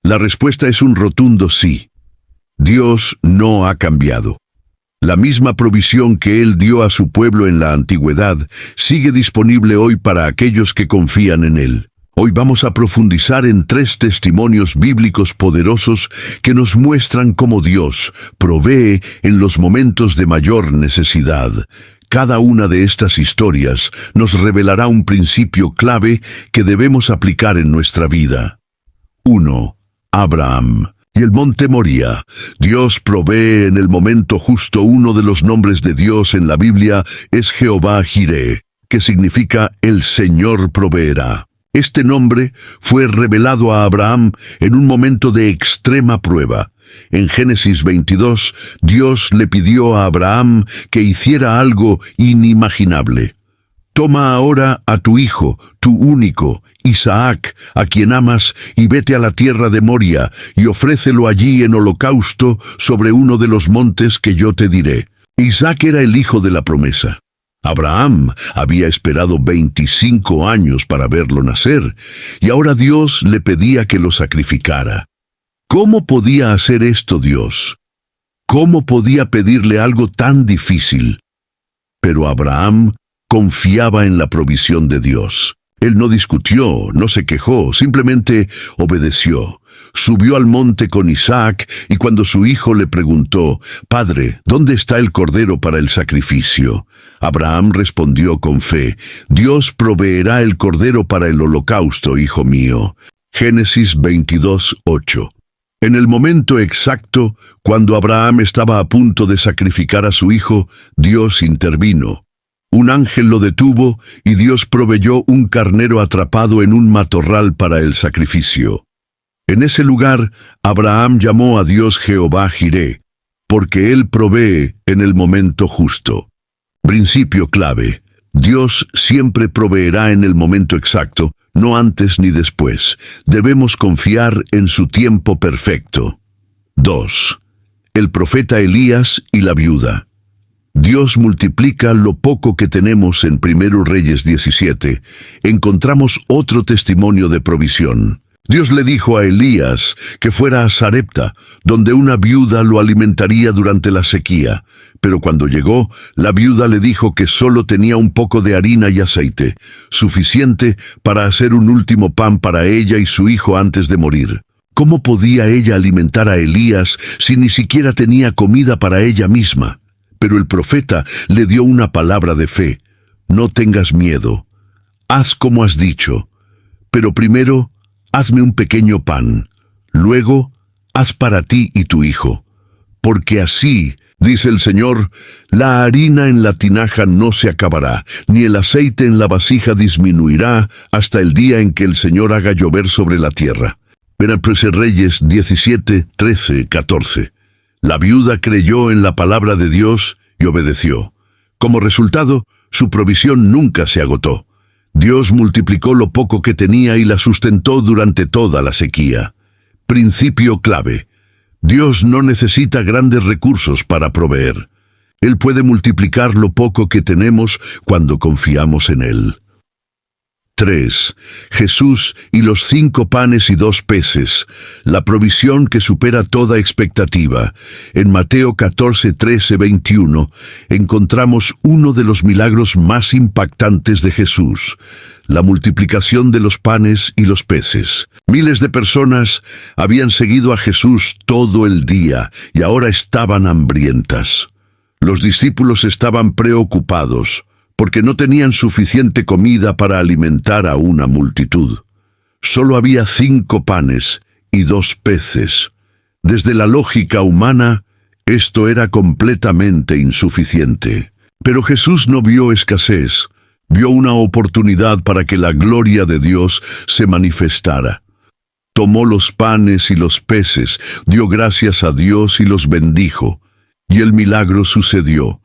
La respuesta es un rotundo sí. Dios no ha cambiado. La misma provisión que Él dio a su pueblo en la antigüedad sigue disponible hoy para aquellos que confían en Él. Hoy vamos a profundizar en 3 testimonios bíblicos poderosos que nos muestran cómo Dios provee en los momentos de mayor necesidad. Cada una de estas historias nos revelará un principio clave que debemos aplicar en nuestra vida. 1. Abraham y el monte Moría. Dios provee en el momento justo. Uno de los nombres de Dios en la Biblia es Jehová Jireh, que significa el Señor proveerá. Este nombre fue revelado a Abraham en un momento de extrema prueba. En Génesis 22, Dios le pidió a Abraham que hiciera algo inimaginable. Toma ahora a tu hijo, tu único, Isaac, a quien amas, y vete a la tierra de Moria, y ofrécelo allí en holocausto sobre uno de los montes que yo te diré. Isaac era el hijo de la promesa. Abraham había esperado 25 años para verlo nacer, y ahora Dios le pedía que lo sacrificara. ¿Cómo podía hacer esto Dios? ¿Cómo podía pedirle algo tan difícil? Pero Abraham confiaba en la provisión de Dios. Él no discutió, no se quejó, simplemente obedeció. Subió al monte con Isaac, y cuando su hijo le preguntó, «Padre, ¿dónde está el cordero para el sacrificio?», Abraham respondió con fe, «Dios proveerá el cordero para el holocausto, hijo mío». Génesis 22:8. En el momento exacto, cuando Abraham estaba a punto de sacrificar a su hijo, Dios intervino. Un ángel lo detuvo y Dios proveyó un carnero atrapado en un matorral para el sacrificio. En ese lugar, Abraham llamó a Dios Jehová Jireh, porque Él provee en el momento justo. Principio clave: Dios siempre proveerá en el momento exacto, no antes ni después. Debemos confiar en su tiempo perfecto. 2. El profeta Elías y la viuda. Dios multiplica lo poco que tenemos. En 1 Reyes 17, encontramos otro testimonio de provisión. Dios le dijo a Elías que fuera a Sarepta, donde una viuda lo alimentaría durante la sequía. Pero cuando llegó, la viuda le dijo que solo tenía un poco de harina y aceite, suficiente para hacer un último pan para ella y su hijo antes de morir. ¿Cómo podía ella alimentar a Elías si ni siquiera tenía comida para ella misma? Pero el profeta le dio una palabra de fe. «No tengas miedo. Haz como has dicho. Pero primero, hazme un pequeño pan. Luego, haz para ti y tu hijo. Porque así, dice el Señor, la harina en la tinaja no se acabará, ni el aceite en la vasija disminuirá hasta el día en que el Señor haga llover sobre la tierra». 1 Reyes 17, 13, 14. La viuda creyó en la palabra de Dios y obedeció. Como resultado, su provisión nunca se agotó. Dios multiplicó lo poco que tenía y la sustentó durante toda la sequía. Principio clave: Dios no necesita grandes recursos para proveer. Él puede multiplicar lo poco que tenemos cuando confiamos en Él. 3. Jesús y los 5 panes y 2 peces, la provisión que supera toda expectativa. En Mateo 14, 13, 21, encontramos uno de los milagros más impactantes de Jesús, la multiplicación de los panes y los peces. Miles de personas habían seguido a Jesús todo el día y ahora estaban hambrientas. Los discípulos estaban preocupados, porque no tenían suficiente comida para alimentar a una multitud. Solo había 5 panes y 2 peces. Desde la lógica humana, esto era completamente insuficiente. Pero Jesús no vio escasez, vio una oportunidad para que la gloria de Dios se manifestara. Tomó los panes y los peces, dio gracias a Dios y los bendijo, y el milagro sucedió.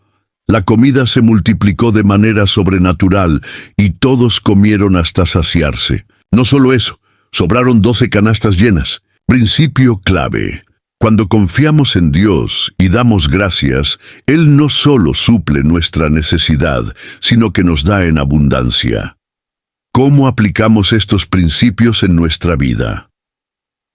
La comida se multiplicó de manera sobrenatural y todos comieron hasta saciarse. No solo eso, sobraron 12 canastas llenas. Principio clave: cuando confiamos en Dios y damos gracias, Él no solo suple nuestra necesidad, sino que nos da en abundancia. ¿Cómo aplicamos estos principios en nuestra vida?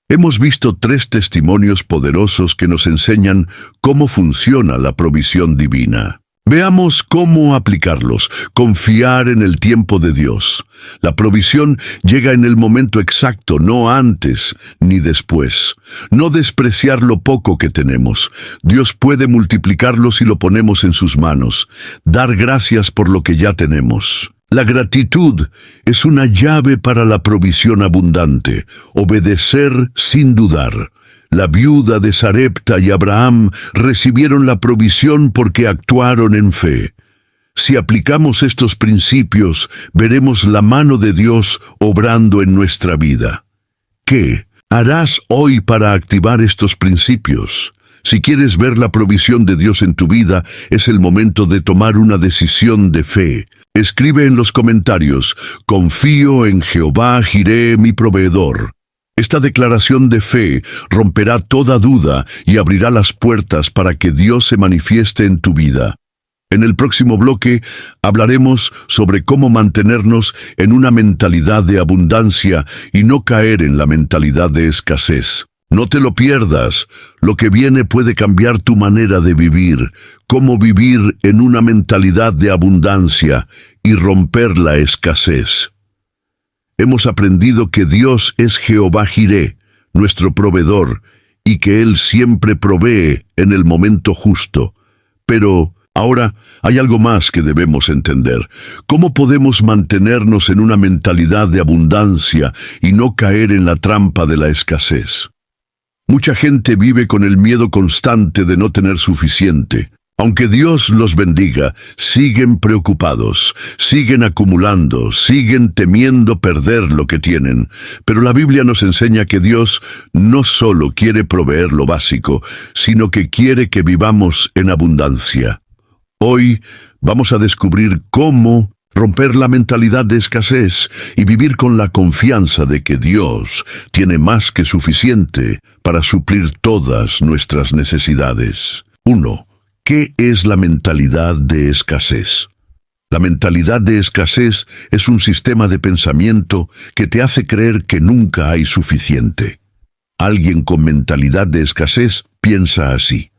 Hemos visto 3 testimonios poderosos que nos enseñan cómo funciona la provisión divina. Veamos cómo aplicarlos. Confiar en el tiempo de Dios. La provisión llega en el momento exacto, no antes ni después. No despreciar lo poco que tenemos. Dios puede multiplicarlo si lo ponemos en sus manos. Dar gracias por lo que ya tenemos. La gratitud es una llave para la provisión abundante. Obedecer sin dudar. La viuda de Sarepta y Abraham recibieron la provisión porque actuaron en fe. Si aplicamos estos principios, veremos la mano de Dios obrando en nuestra vida. ¿Qué? harás hoy para activar estos principios? Si quieres ver la provisión de Dios en tu vida, es el momento de tomar una decisión de fe. Escribe en los comentarios: confío en Jehová Jireh, mi proveedor. Esta declaración de fe romperá toda duda y abrirá las puertas para que Dios se manifieste en tu vida. En el próximo bloque hablaremos sobre cómo mantenernos en una mentalidad de abundancia y no caer en la mentalidad de escasez. No te lo pierdas. Lo que viene puede cambiar tu manera de vivir, cómo vivir en una mentalidad de abundancia y romper la escasez. Hemos aprendido que Dios es Jehová Jireh, nuestro proveedor, y que Él siempre provee en el momento justo. Pero ahora hay algo más que debemos entender. ¿Cómo podemos mantenernos en una mentalidad de abundancia y no caer en la trampa de la escasez? Mucha gente vive con el miedo constante de no tener suficiente. Aunque Dios los bendiga, siguen preocupados, siguen acumulando, siguen temiendo perder lo que tienen. Pero la Biblia nos enseña que Dios no solo quiere proveer lo básico, sino que quiere que vivamos en abundancia. Hoy vamos a descubrir cómo romper la mentalidad de escasez y vivir con la confianza de que Dios tiene más que suficiente para suplir todas nuestras necesidades. 1. ¿Qué es la mentalidad de escasez? La mentalidad de escasez es un sistema de pensamiento que te hace creer que nunca hay suficiente. Alguien con mentalidad de escasez piensa así: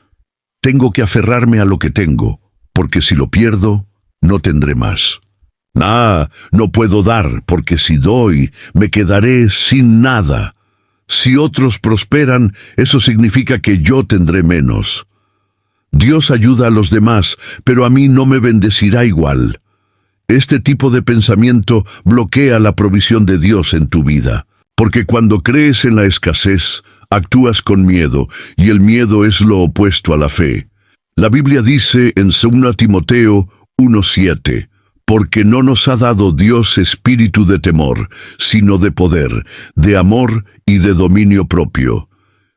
tengo que aferrarme a lo que tengo, porque si lo pierdo, no tendré más. No puedo dar, porque si doy, me quedaré sin nada. Si otros prosperan, eso significa que yo tendré menos. Dios ayuda a los demás, pero a mí no me bendecirá igual. Este tipo de pensamiento bloquea la provisión de Dios en tu vida, porque cuando crees en la escasez, actúas con miedo, y el miedo es lo opuesto a la fe. La Biblia dice en 2 Timoteo 1:7, porque no nos ha dado Dios espíritu de temor, sino de poder, de amor y de dominio propio.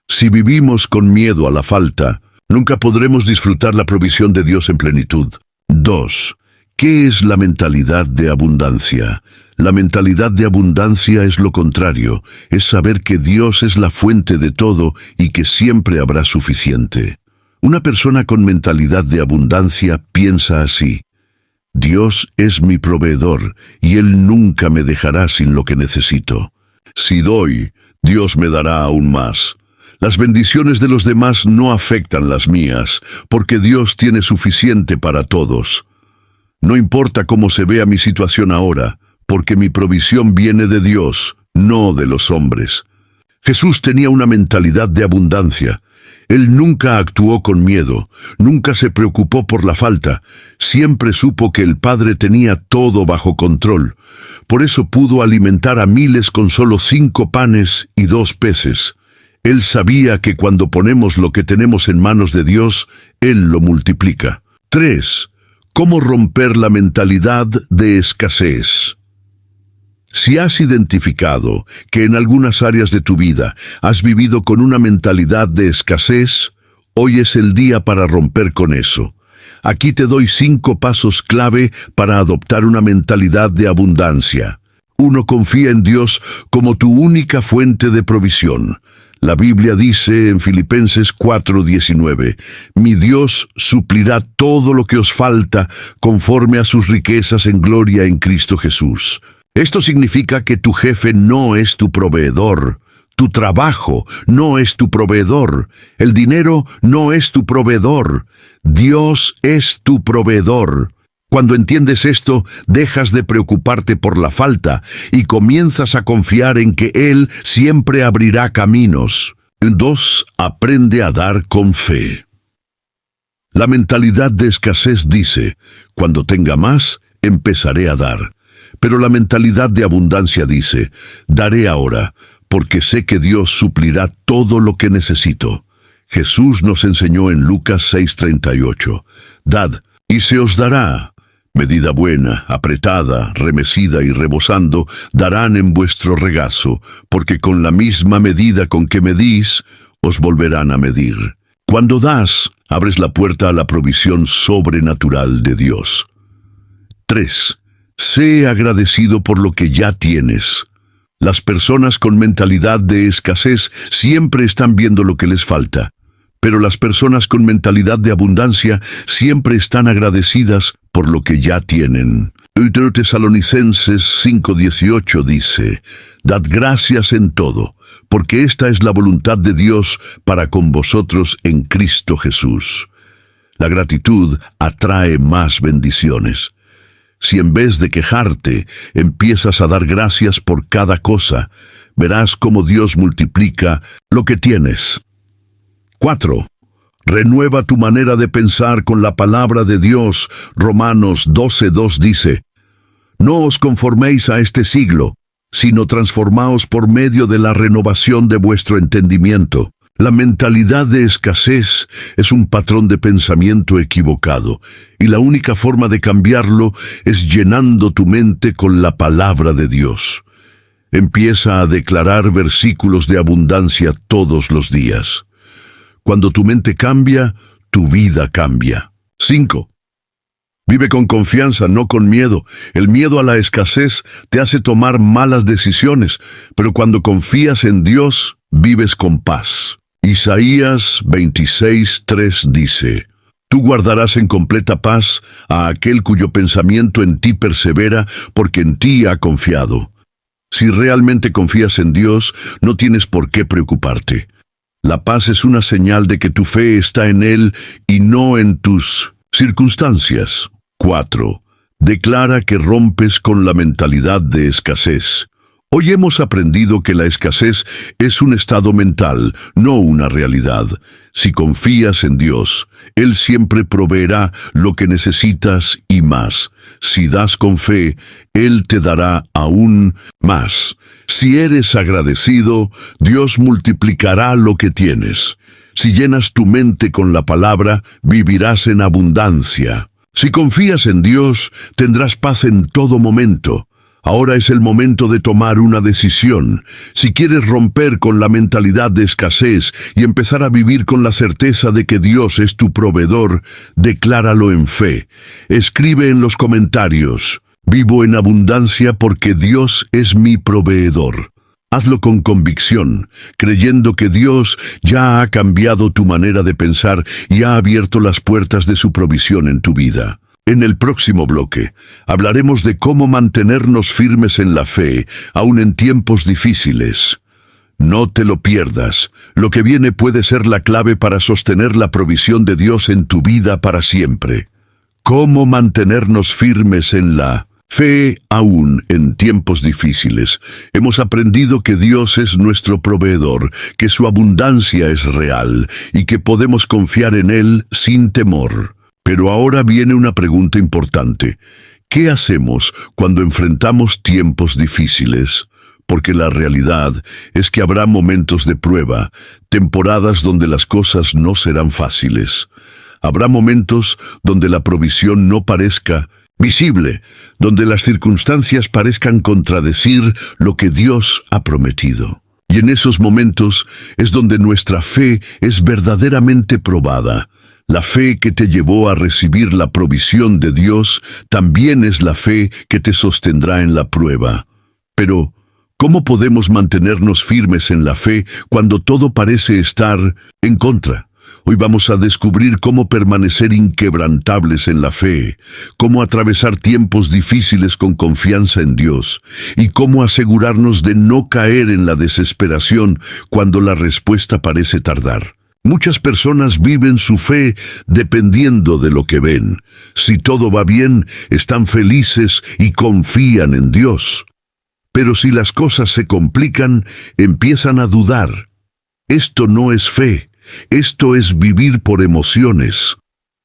Si vivimos con miedo a la falta, nunca podremos disfrutar la provisión de Dios en plenitud. 2. ¿Qué es la mentalidad de abundancia? La mentalidad de abundancia es lo contrario, es saber que Dios es la fuente de todo y que siempre habrá suficiente. Una persona con mentalidad de abundancia piensa así: Dios es mi proveedor y Él nunca me dejará sin lo que necesito. Si doy, Dios me dará aún más. Las bendiciones de los demás no afectan las mías, porque Dios tiene suficiente para todos. No importa cómo se vea mi situación ahora, porque mi provisión viene de Dios, no de los hombres. Jesús tenía una mentalidad de abundancia. Él nunca actuó con miedo, nunca se preocupó por la falta, siempre supo que el Padre tenía todo bajo control. Por eso pudo alimentar a miles con solo 5 panes y 2 peces. Él sabía que cuando ponemos lo que tenemos en manos de Dios, Él lo multiplica. 3. ¿Cómo romper la mentalidad de escasez? Si has identificado que en algunas áreas de tu vida has vivido con una mentalidad de escasez, hoy es el día para romper con eso. Aquí te doy 5 pasos clave para adoptar una mentalidad de abundancia. 1. Confía en Dios como tu única fuente de provisión. La Biblia dice en Filipenses 4:19, mi Dios suplirá todo lo que os falta conforme a sus riquezas en gloria en Cristo Jesús. Esto significa que tu jefe no es tu proveedor, tu trabajo no es tu proveedor, el dinero no es tu proveedor, Dios es tu proveedor. Cuando entiendes esto, dejas de preocuparte por la falta y comienzas a confiar en que Él siempre abrirá caminos. 2. Aprende a dar con fe. La mentalidad de escasez dice: cuando tenga más, empezaré a dar. Pero la mentalidad de abundancia dice: daré ahora, porque sé que Dios suplirá todo lo que necesito. Jesús nos enseñó en Lucas 6:38, dad, y se os dará. Medida buena, apretada, remecida y rebosando, darán en vuestro regazo, porque con la misma medida con que medís, os volverán a medir. Cuando das, abres la puerta a la provisión sobrenatural de Dios. 3. Sé agradecido por lo que ya tienes. Las personas con mentalidad de escasez siempre están viendo lo que les falta, pero las personas con mentalidad de abundancia siempre están agradecidas por lo que ya tienen. Tesalonicenses 5:18 dice: Dad gracias en todo, porque esta es la voluntad de Dios para con vosotros en Cristo Jesús. La gratitud atrae más bendiciones. Si en vez de quejarte, empiezas a dar gracias por cada cosa, verás cómo Dios multiplica lo que tienes. 4. Renueva tu manera de pensar con la palabra de Dios. Romanos 12:2 dice: No os conforméis a este siglo, sino transformaos por medio de la renovación de vuestro entendimiento. La mentalidad de escasez es un patrón de pensamiento equivocado, y la única forma de cambiarlo es llenando tu mente con la palabra de Dios. Empieza a declarar versículos de abundancia todos los días. Cuando tu mente cambia, tu vida cambia. 5. Vive con confianza, no con miedo. El miedo a la escasez te hace tomar malas decisiones, pero cuando confías en Dios, vives con paz. Isaías 26:3 dice: Tú guardarás en completa paz a aquel cuyo pensamiento en ti persevera, porque en ti ha confiado. Si realmente confías en Dios, no tienes por qué preocuparte. La paz es una señal de que tu fe está en Él y no en tus circunstancias. 4. Declara que rompes con la mentalidad de escasez. Hoy hemos aprendido que la escasez es un estado mental, no una realidad. Si confías en Dios, Él siempre proveerá lo que necesitas y más. Si das con fe, Él te dará aún más. Si eres agradecido, Dios multiplicará lo que tienes. Si llenas tu mente con la palabra, vivirás en abundancia. Si confías en Dios, tendrás paz en todo momento. Ahora es el momento de tomar una decisión. Si quieres romper con la mentalidad de escasez y empezar a vivir con la certeza de que Dios es tu proveedor, decláralo en fe. Escribe en los comentarios: Vivo en abundancia porque Dios es mi proveedor. Hazlo con convicción, creyendo que Dios ya ha cambiado tu manera de pensar y ha abierto las puertas de su provisión en tu vida. En el próximo bloque, hablaremos de cómo mantenernos firmes en la fe, aun en tiempos difíciles. No te lo pierdas. Lo que viene puede ser la clave para sostener la provisión de Dios en tu vida para siempre. ¿Cómo mantenernos firmes en la fe aún en tiempos difíciles? Hemos aprendido que Dios es nuestro proveedor, que su abundancia es real y que podemos confiar en Él sin temor. Pero ahora viene una pregunta importante. ¿Qué hacemos cuando enfrentamos tiempos difíciles? Porque la realidad es que habrá momentos de prueba, temporadas donde las cosas no serán fáciles. Habrá momentos donde la provisión no parezca visible, donde las circunstancias parezcan contradecir lo que Dios ha prometido. Y en esos momentos es donde nuestra fe es verdaderamente probada. La fe que te llevó a recibir la provisión de Dios también es la fe que te sostendrá en la prueba. Pero, ¿cómo podemos mantenernos firmes en la fe cuando todo parece estar en contra? Hoy vamos a descubrir cómo permanecer inquebrantables en la fe, cómo atravesar tiempos difíciles con confianza en Dios y cómo asegurarnos de no caer en la desesperación cuando la respuesta parece tardar. Muchas personas viven su fe dependiendo de lo que ven. Si todo va bien, están felices y confían en Dios. Pero si las cosas se complican, empiezan a dudar. Esto no es fe, esto es vivir por emociones.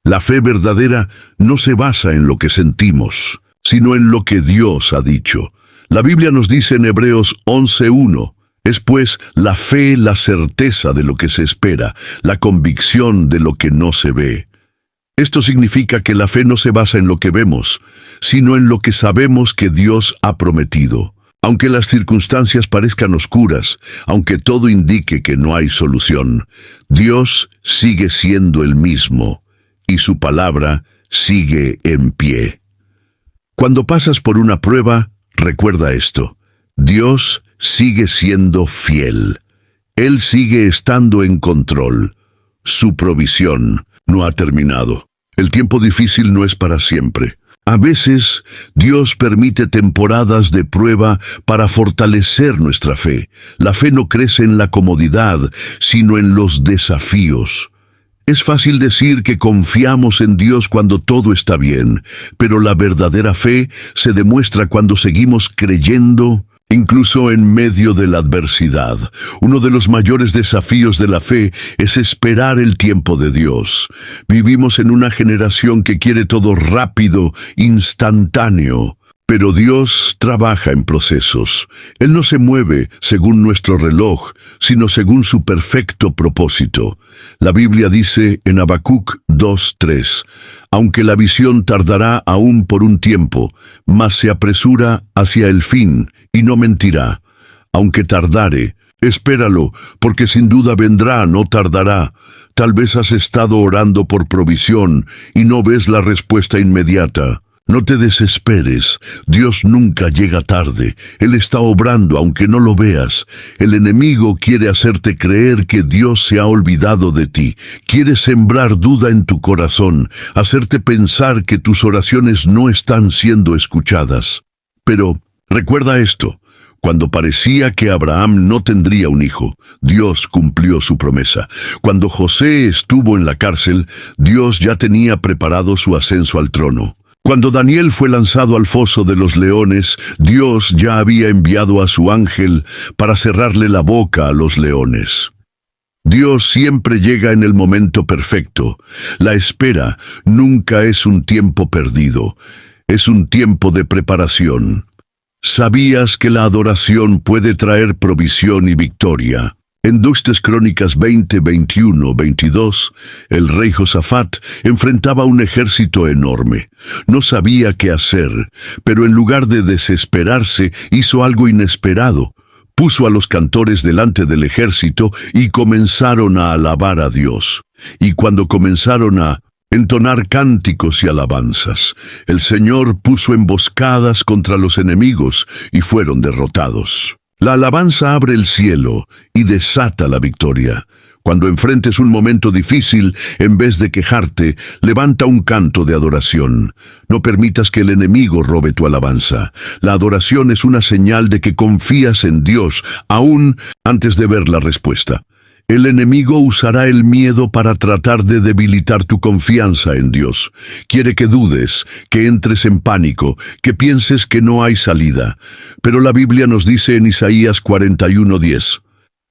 La fe verdadera no se basa en lo que sentimos, sino en lo que Dios ha dicho. La Biblia nos dice en Hebreos 11:1, es pues la fe la certeza de lo que se espera, la convicción de lo que no se ve. Esto significa que la fe no se basa en lo que vemos, sino en lo que sabemos que Dios ha prometido. Aunque las circunstancias parezcan oscuras, aunque todo indique que no hay solución, Dios sigue siendo el mismo y su palabra sigue en pie. Cuando pasas por una prueba, recuerda esto: Dios sigue siendo fiel. Él sigue estando en control. Su provisión no ha terminado. El tiempo difícil no es para siempre. A veces, Dios permite temporadas de prueba para fortalecer nuestra fe. La fe no crece en la comodidad, sino en los desafíos. Es fácil decir que confiamos en Dios cuando todo está bien, pero la verdadera fe se demuestra cuando seguimos creyendo, incluso en medio de la adversidad. Uno de los mayores desafíos de la fe es esperar el tiempo de Dios. Vivimos en una generación que quiere todo rápido, instantáneo. Pero Dios trabaja en procesos. Él no se mueve según nuestro reloj, sino según su perfecto propósito. La Biblia dice en Habacuc 2:3, aunque la visión tardará aún por un tiempo, mas se apresura hacia el fin y no mentirá. Aunque tardare, espéralo, porque sin duda vendrá, no tardará. Tal vez has estado orando por provisión y no ves la respuesta inmediata. No te desesperes, Dios nunca llega tarde. Él está obrando aunque no lo veas. El enemigo quiere hacerte creer que Dios se ha olvidado de ti. Quiere sembrar duda en tu corazón, hacerte pensar que tus oraciones no están siendo escuchadas. Pero recuerda esto: cuando parecía que Abraham no tendría un hijo, Dios cumplió su promesa. Cuando José estuvo en la cárcel, Dios ya tenía preparado su ascenso al trono. Cuando Daniel fue lanzado al foso de los leones, Dios ya había enviado a su ángel para cerrarle la boca a los leones. Dios siempre llega en el momento perfecto. La espera nunca es un tiempo perdido, es un tiempo de preparación. ¿Sabías que la adoración puede traer provisión y victoria? En 2 Crónicas 20, 21, 22, el rey Josafat enfrentaba un ejército enorme. No sabía qué hacer, pero en lugar de desesperarse, hizo algo inesperado. Puso a los cantores delante del ejército y comenzaron a alabar a Dios. Y cuando comenzaron a entonar cánticos y alabanzas, el Señor puso emboscadas contra los enemigos y fueron derrotados. La alabanza abre el cielo y desata la victoria. Cuando enfrentes un momento difícil, en vez de quejarte, levanta un canto de adoración. No permitas que el enemigo robe tu alabanza. La adoración es una señal de que confías en Dios, aún antes de ver la respuesta. El enemigo usará el miedo para tratar de debilitar tu confianza en Dios. Quiere que dudes, que entres en pánico, que pienses que no hay salida. Pero la Biblia nos dice en Isaías 41:10,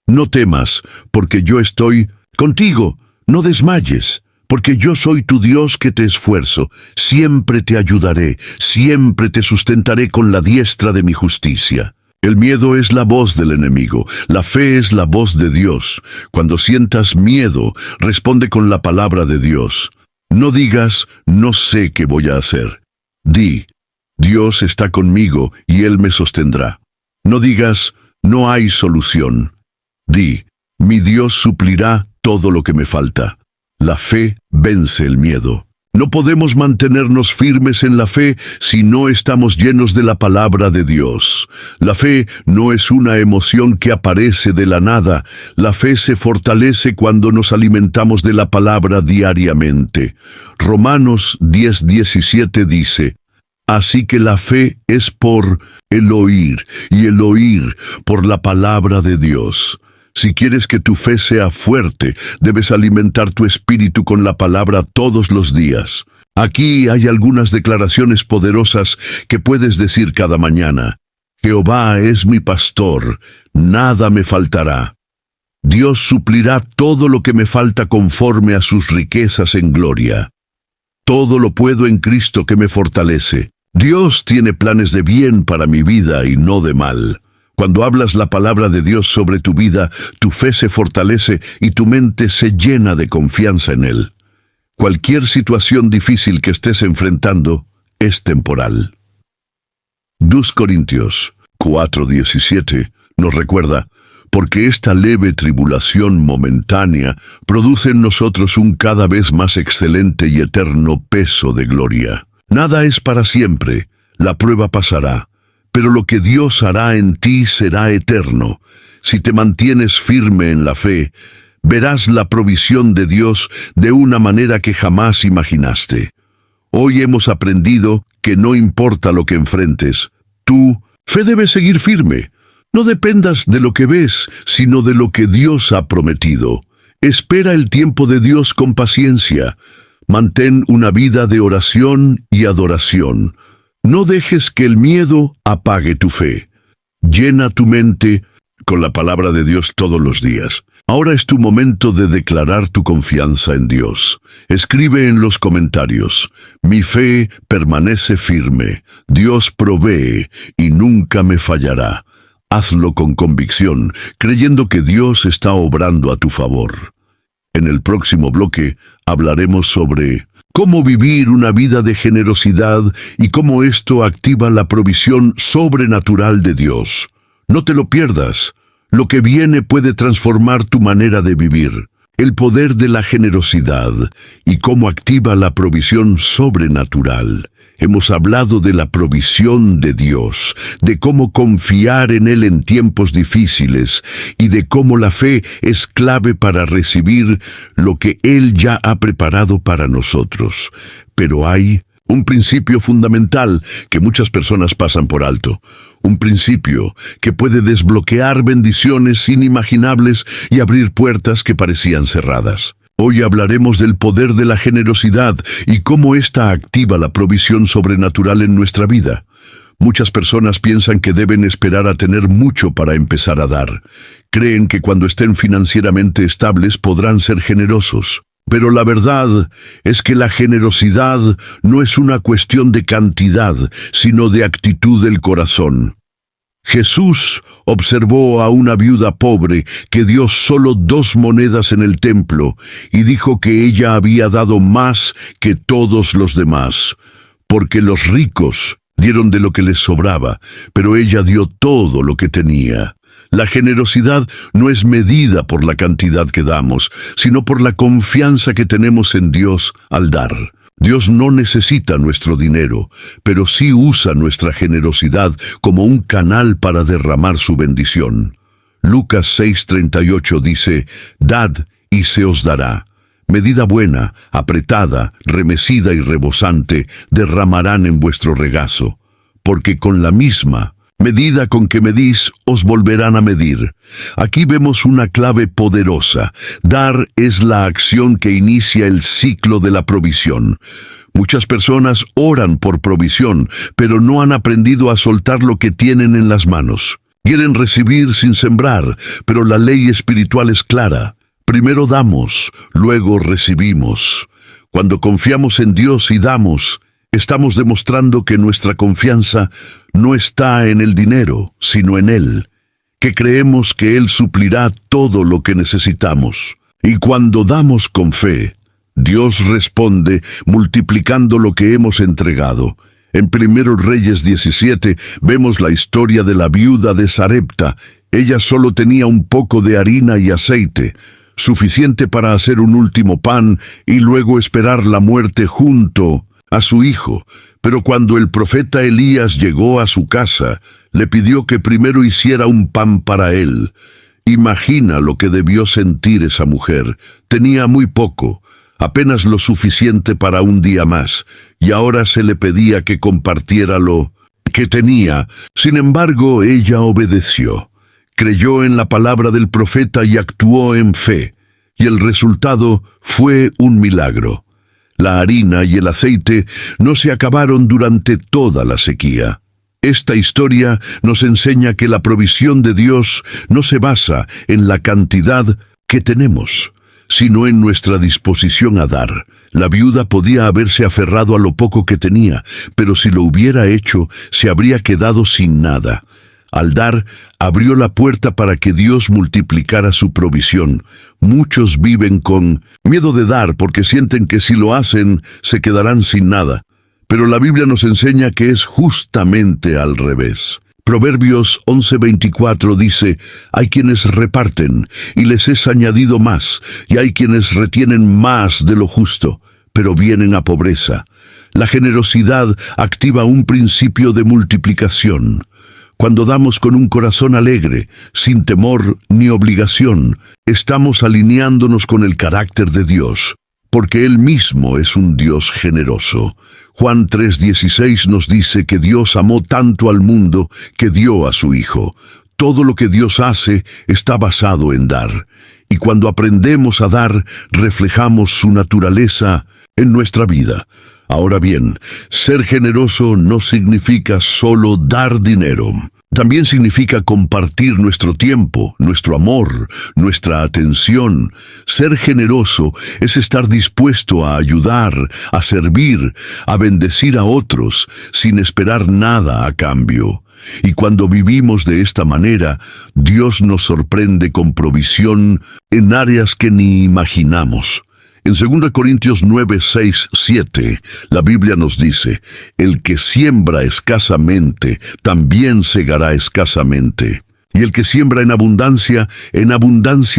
no temas, porque yo estoy contigo, no desmayes, porque yo soy tu Dios que te esfuerzo, siempre te ayudaré, siempre te sustentaré con la diestra de mi justicia. El miedo es la voz del enemigo, la fe es la voz de Dios. Cuando sientas miedo, responde con la palabra de Dios. No digas, no sé qué voy a hacer. Di, Dios está conmigo y Él me sostendrá. No digas, no hay solución. Di, mi Dios suplirá todo lo que me falta. La fe vence el miedo. No podemos mantenernos firmes en la fe si no estamos llenos de la palabra de Dios. La fe no es una emoción que aparece de la nada. La fe se fortalece cuando nos alimentamos de la palabra diariamente. Romanos 10:17 dice, así que la fe es por el oír, y el oír por la palabra de Dios. Si quieres que tu fe sea fuerte, debes alimentar tu espíritu con la palabra todos los días. Aquí hay algunas declaraciones poderosas que puedes decir cada mañana. Jehová es mi pastor, nada me faltará. Dios suplirá todo lo que me falta conforme a sus riquezas en gloria. Todo lo puedo en Cristo que me fortalece. Dios tiene planes de bien para mi vida y no de mal. Cuando hablas la palabra de Dios sobre tu vida, tu fe se fortalece y tu mente se llena de confianza en Él. Cualquier situación difícil que estés enfrentando es temporal. 2 Corintios 4:17 nos recuerda: porque esta leve tribulación momentánea produce en nosotros un cada vez más excelente y eterno peso de gloria. Nada es para siempre, la prueba pasará, pero lo que Dios hará en ti será eterno. Si te mantienes firme en la fe, verás la provisión de Dios de una manera que jamás imaginaste. Hoy hemos aprendido que no importa lo que enfrentes, tu fe debe seguir firme. No dependas de lo que ves, sino de lo que Dios ha prometido. Espera el tiempo de Dios con paciencia. Mantén una vida de oración y adoración. No dejes que el miedo apague tu fe. Llena tu mente con la palabra de Dios todos los días. Ahora es tu momento de declarar tu confianza en Dios. Escribe en los comentarios: mi fe permanece firme, Dios provee y nunca me fallará. Hazlo con convicción, creyendo que Dios está obrando a tu favor. En el próximo bloque hablaremos sobre cómo vivir una vida de generosidad y cómo esto activa la provisión sobrenatural de Dios. No te lo pierdas. Lo que viene puede transformar tu manera de vivir. El poder de la generosidad y cómo activa la provisión sobrenatural. Hemos hablado de la provisión de Dios, de cómo confiar en Él en tiempos difíciles y de cómo la fe es clave para recibir lo que Él ya ha preparado para nosotros. Pero hay un principio fundamental que muchas personas pasan por alto. Un principio que puede desbloquear bendiciones inimaginables y abrir puertas que parecían cerradas. Hoy hablaremos del poder de la generosidad y cómo ésta activa la provisión sobrenatural en nuestra vida. Muchas personas piensan que deben esperar a tener mucho para empezar a dar. Creen que cuando estén financieramente estables podrán ser generosos. Pero la verdad es que la generosidad no es una cuestión de cantidad, sino de actitud del corazón. Jesús observó a una viuda pobre que dio solo 2 monedas en el templo y dijo que ella había dado más que todos los demás, porque los ricos dieron de lo que les sobraba, pero ella dio todo lo que tenía. La generosidad no es medida por la cantidad que damos, sino por la confianza que tenemos en Dios al dar. Dios no necesita nuestro dinero, pero sí usa nuestra generosidad como un canal para derramar su bendición. Lucas 6:38 dice: «Dad y se os dará. Medida buena, apretada, remecida y rebosante, derramarán en vuestro regazo, porque con la misma medida con que medís, os volverán a medir». Aquí vemos una clave poderosa. Dar es la acción que inicia el ciclo de la provisión. Muchas personas oran por provisión, pero no han aprendido a soltar lo que tienen en las manos. Quieren recibir sin sembrar, pero la ley espiritual es clara. Primero damos, luego recibimos. Cuando confiamos en Dios y damos, estamos demostrando que nuestra confianza no está en el dinero, sino en Él, que creemos que Él suplirá todo lo que necesitamos. Y cuando damos con fe, Dios responde multiplicando lo que hemos entregado. En 1 Reyes 17 vemos la historia de la viuda de Sarepta. Ella solo tenía un poco de harina y aceite, suficiente para hacer un último pan y luego esperar la muerte junto a su hijo. Pero cuando el profeta Elías llegó a su casa, le pidió que primero hiciera un pan para él. Imagina lo que debió sentir esa mujer. Tenía muy poco, apenas lo suficiente para un día más, y ahora se le pedía que compartiera lo que tenía. Sin embargo, ella obedeció. Creyó en la palabra del profeta y actuó en fe, y el resultado fue un milagro. La harina y el aceite no se acabaron durante toda la sequía. Esta historia nos enseña que la provisión de Dios no se basa en la cantidad que tenemos, sino en nuestra disposición a dar. La viuda podía haberse aferrado a lo poco que tenía, pero si lo hubiera hecho, se habría quedado sin nada. Al dar, abrió la puerta para que Dios multiplicara su provisión. Muchos viven con miedo de dar porque sienten que si lo hacen, se quedarán sin nada. Pero la Biblia nos enseña que es justamente al revés. Proverbios 11:24 dice, hay quienes reparten y les es añadido más, y hay quienes retienen más de lo justo, pero vienen a pobreza. La generosidad activa un principio de multiplicación. Cuando damos con un corazón alegre, sin temor ni obligación, estamos alineándonos con el carácter de Dios, porque Él mismo es un Dios generoso. Juan 3:16 nos dice que Dios amó tanto al mundo que dio a su Hijo. Todo lo que Dios hace está basado en dar. Y cuando aprendemos a dar, reflejamos su naturaleza en nuestra vida. Ahora bien, ser generoso no significa solo dar dinero. También significa compartir nuestro tiempo, nuestro amor, nuestra atención. Ser generoso es estar dispuesto a ayudar, a servir, a bendecir a otros, sin esperar nada a cambio. Y cuando vivimos de esta manera, Dios nos sorprende con provisión en áreas que ni imaginamos. En 2 Corintios 9, 6, 7, la Biblia nos dice, el que siembra escasamente, también segará escasamente. Y el que siembra en abundancia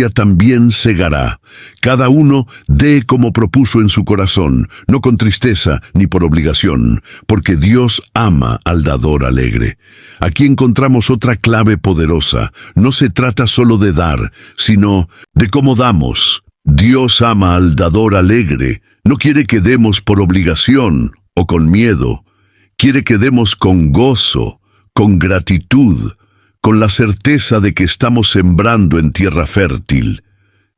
también segará. Cada uno dé como propuso en su corazón, no con tristeza ni por obligación, porque Dios ama al dador alegre. Aquí encontramos otra clave poderosa. No se trata solo de dar, sino de cómo damos. Dios ama al dador alegre. No quiere que demos por obligación o con miedo. Quiere que demos con gozo, con gratitud, con la certeza de que estamos sembrando en tierra fértil.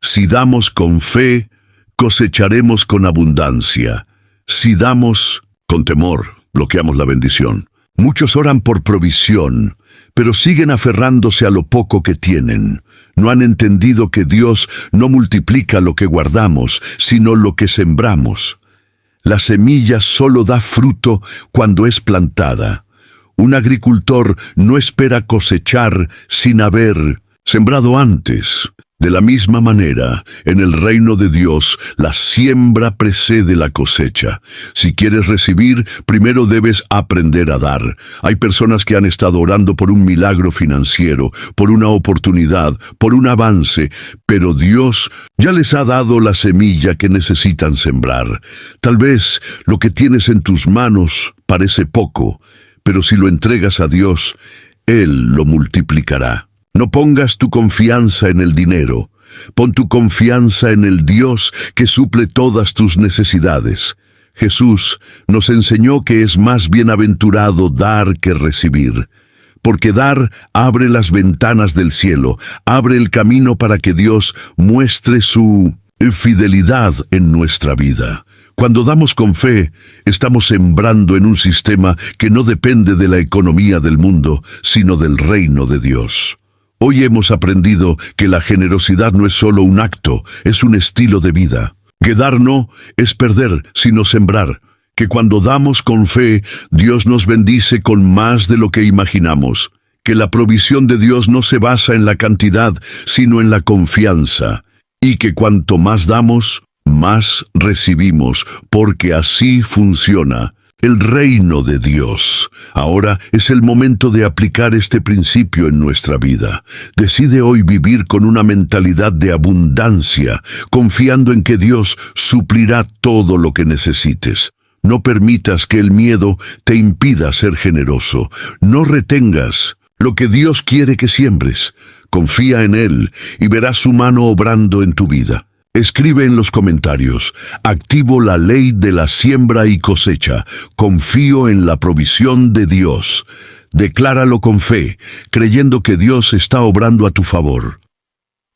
Si damos con fe, cosecharemos con abundancia. Si damos con temor, bloqueamos la bendición. Muchos oran por provisión, pero siguen aferrándose a lo poco que tienen. No han entendido que Dios no multiplica lo que guardamos, sino lo que sembramos. La semilla solo da fruto cuando es plantada. Un agricultor no espera cosechar sin haber sembrado antes. De la misma manera, en el reino de Dios, la siembra precede la cosecha. Si quieres recibir, primero debes aprender a dar. Hay personas que han estado orando por un milagro financiero, por una oportunidad, por un avance, pero Dios ya les ha dado la semilla que necesitan sembrar. Tal vez lo que tienes en tus manos parece poco, pero si lo entregas a Dios, Él lo multiplicará. No pongas tu confianza en el dinero. Pon tu confianza en el Dios que suple todas tus necesidades. Jesús nos enseñó que es más bienaventurado dar que recibir. Porque dar abre las ventanas del cielo, abre el camino para que Dios muestre su fidelidad en nuestra vida. Cuando damos con fe, estamos sembrando en un sistema que no depende de la economía del mundo, sino del reino de Dios. Hoy hemos aprendido que la generosidad no es solo un acto, es un estilo de vida. Que dar no es perder, sino sembrar. Que cuando damos con fe, Dios nos bendice con más de lo que imaginamos. Que la provisión de Dios no se basa en la cantidad, sino en la confianza. Y que cuanto más damos, más recibimos, porque así funciona el reino de Dios. Ahora es el momento de aplicar este principio en nuestra vida. Decide hoy vivir con una mentalidad de abundancia, confiando en que Dios suplirá todo lo que necesites. No permitas que el miedo te impida ser generoso. No retengas lo que Dios quiere que siembres. Confía en Él y verás su mano obrando en tu vida. Escribe en los comentarios, activo la ley de la siembra y cosecha, confío en la provisión de Dios. Decláralo con fe, creyendo que Dios está obrando a tu favor.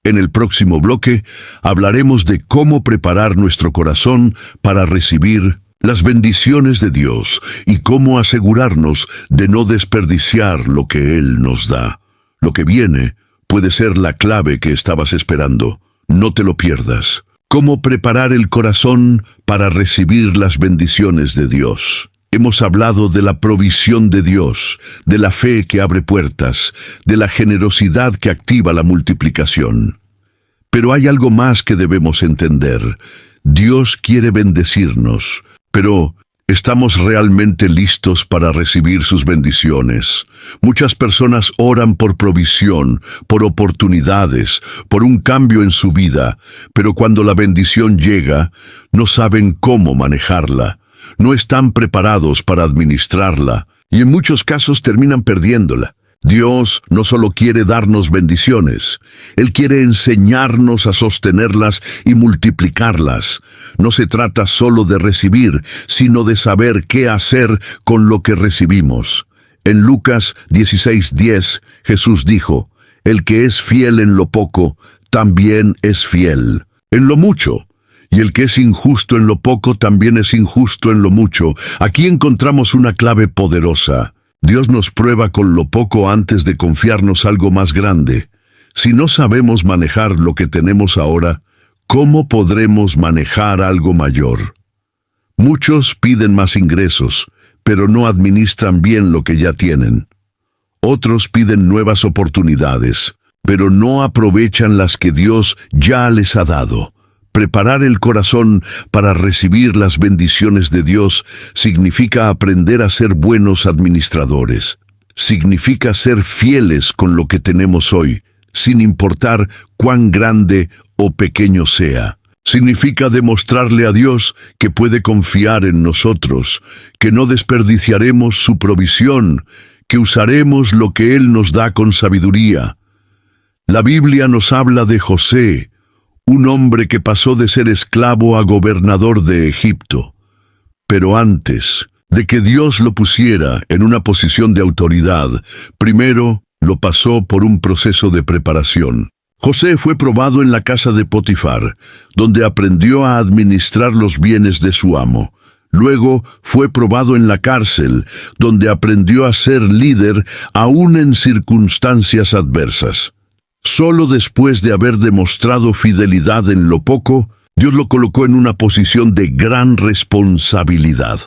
En el próximo bloque, hablaremos de cómo preparar nuestro corazón para recibir las bendiciones de Dios y cómo asegurarnos de no desperdiciar lo que Él nos da. Lo que viene puede ser la clave que estabas esperando. No te lo pierdas. ¿Cómo preparar el corazón para recibir las bendiciones de Dios? Hemos hablado de la provisión de Dios, de la fe que abre puertas, de la generosidad que activa la multiplicación. Pero hay algo más que debemos entender. Dios quiere bendecirnos, pero ¿estamos realmente listos para recibir sus bendiciones? Muchas personas oran por provisión, por oportunidades, por un cambio en su vida, pero cuando la bendición llega, no saben cómo manejarla. No están preparados para administrarla y en muchos casos terminan perdiéndola. Dios no solo quiere darnos bendiciones, Él quiere enseñarnos a sostenerlas y multiplicarlas. No se trata solo de recibir, sino de saber qué hacer con lo que recibimos. En Lucas 16:10, Jesús dijo, «El que es fiel en lo poco, también es fiel en lo mucho». Y el que es injusto en lo poco también es injusto en lo mucho. Aquí encontramos una clave poderosa. Dios nos prueba con lo poco antes de confiarnos algo más grande. Si no sabemos manejar lo que tenemos ahora, ¿cómo podremos manejar algo mayor? Muchos piden más ingresos, pero no administran bien lo que ya tienen. Otros piden nuevas oportunidades, pero no aprovechan las que Dios ya les ha dado. Preparar el corazón para recibir las bendiciones de Dios significa aprender a ser buenos administradores. Significa ser fieles con lo que tenemos hoy, sin importar cuán grande o pequeño sea. Significa demostrarle a Dios que puede confiar en nosotros, que no desperdiciaremos su provisión, que usaremos lo que Él nos da con sabiduría. La Biblia nos habla de José, un hombre que pasó de ser esclavo a gobernador de Egipto. Pero antes de que Dios lo pusiera en una posición de autoridad, primero lo pasó por un proceso de preparación. José fue probado en la casa de Potifar, donde aprendió a administrar los bienes de su amo. Luego fue probado en la cárcel, donde aprendió a ser líder aún en circunstancias adversas. Solo después de haber demostrado fidelidad en lo poco, Dios lo colocó en una posición de gran responsabilidad.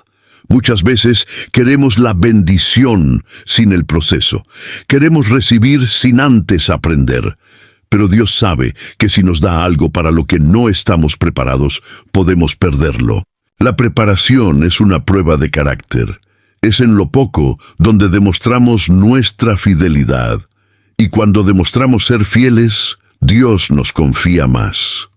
Muchas veces queremos la bendición sin el proceso. Queremos recibir sin antes aprender. Pero Dios sabe que si nos da algo para lo que no estamos preparados, podemos perderlo. La preparación es una prueba de carácter. Es en lo poco donde demostramos nuestra fidelidad. Y cuando demostramos ser fieles, Dios nos confía más.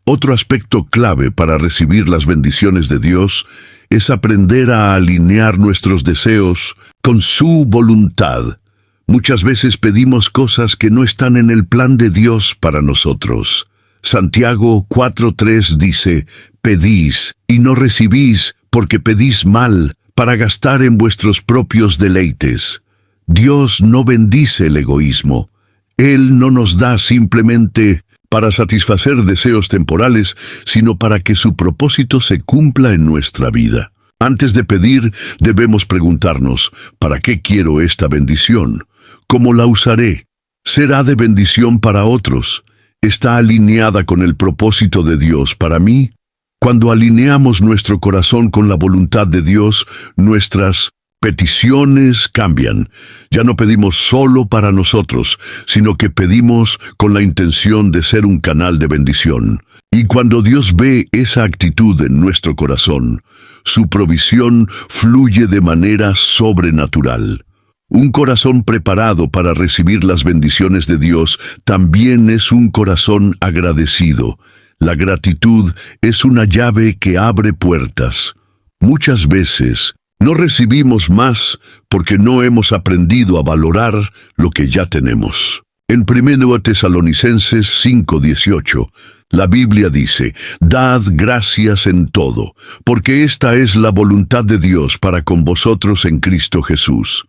Otro aspecto clave para recibir las bendiciones de Dios es aprender a alinear nuestros deseos con su voluntad. Muchas veces pedimos cosas que no están en el plan de Dios para nosotros. Santiago 4:3 dice, «Pedís y no recibís, porque pedís mal, para gastar en vuestros propios deleites». Dios no bendice el egoísmo. Él no nos da simplemente para satisfacer deseos temporales, sino para que su propósito se cumpla en nuestra vida. Antes de pedir, debemos preguntarnos, ¿para qué quiero esta bendición? ¿Cómo la usaré? ¿Será de bendición para otros? ¿Está alineada con el propósito de Dios para mí? Cuando alineamos nuestro corazón con la voluntad de Dios, nuestras peticiones cambian. Ya no pedimos solo para nosotros, sino que pedimos con la intención de ser un canal de bendición. Y cuando Dios ve esa actitud en nuestro corazón, su provisión fluye de manera sobrenatural. Un corazón preparado para recibir las bendiciones de Dios también es un corazón agradecido. La gratitud es una llave que abre puertas. Muchas veces no recibimos más porque no hemos aprendido a valorar lo que ya tenemos. En 1 Tesalonicenses 5:18, la Biblia dice, «Dad gracias en todo, porque esta es la voluntad de Dios para con vosotros en Cristo Jesús».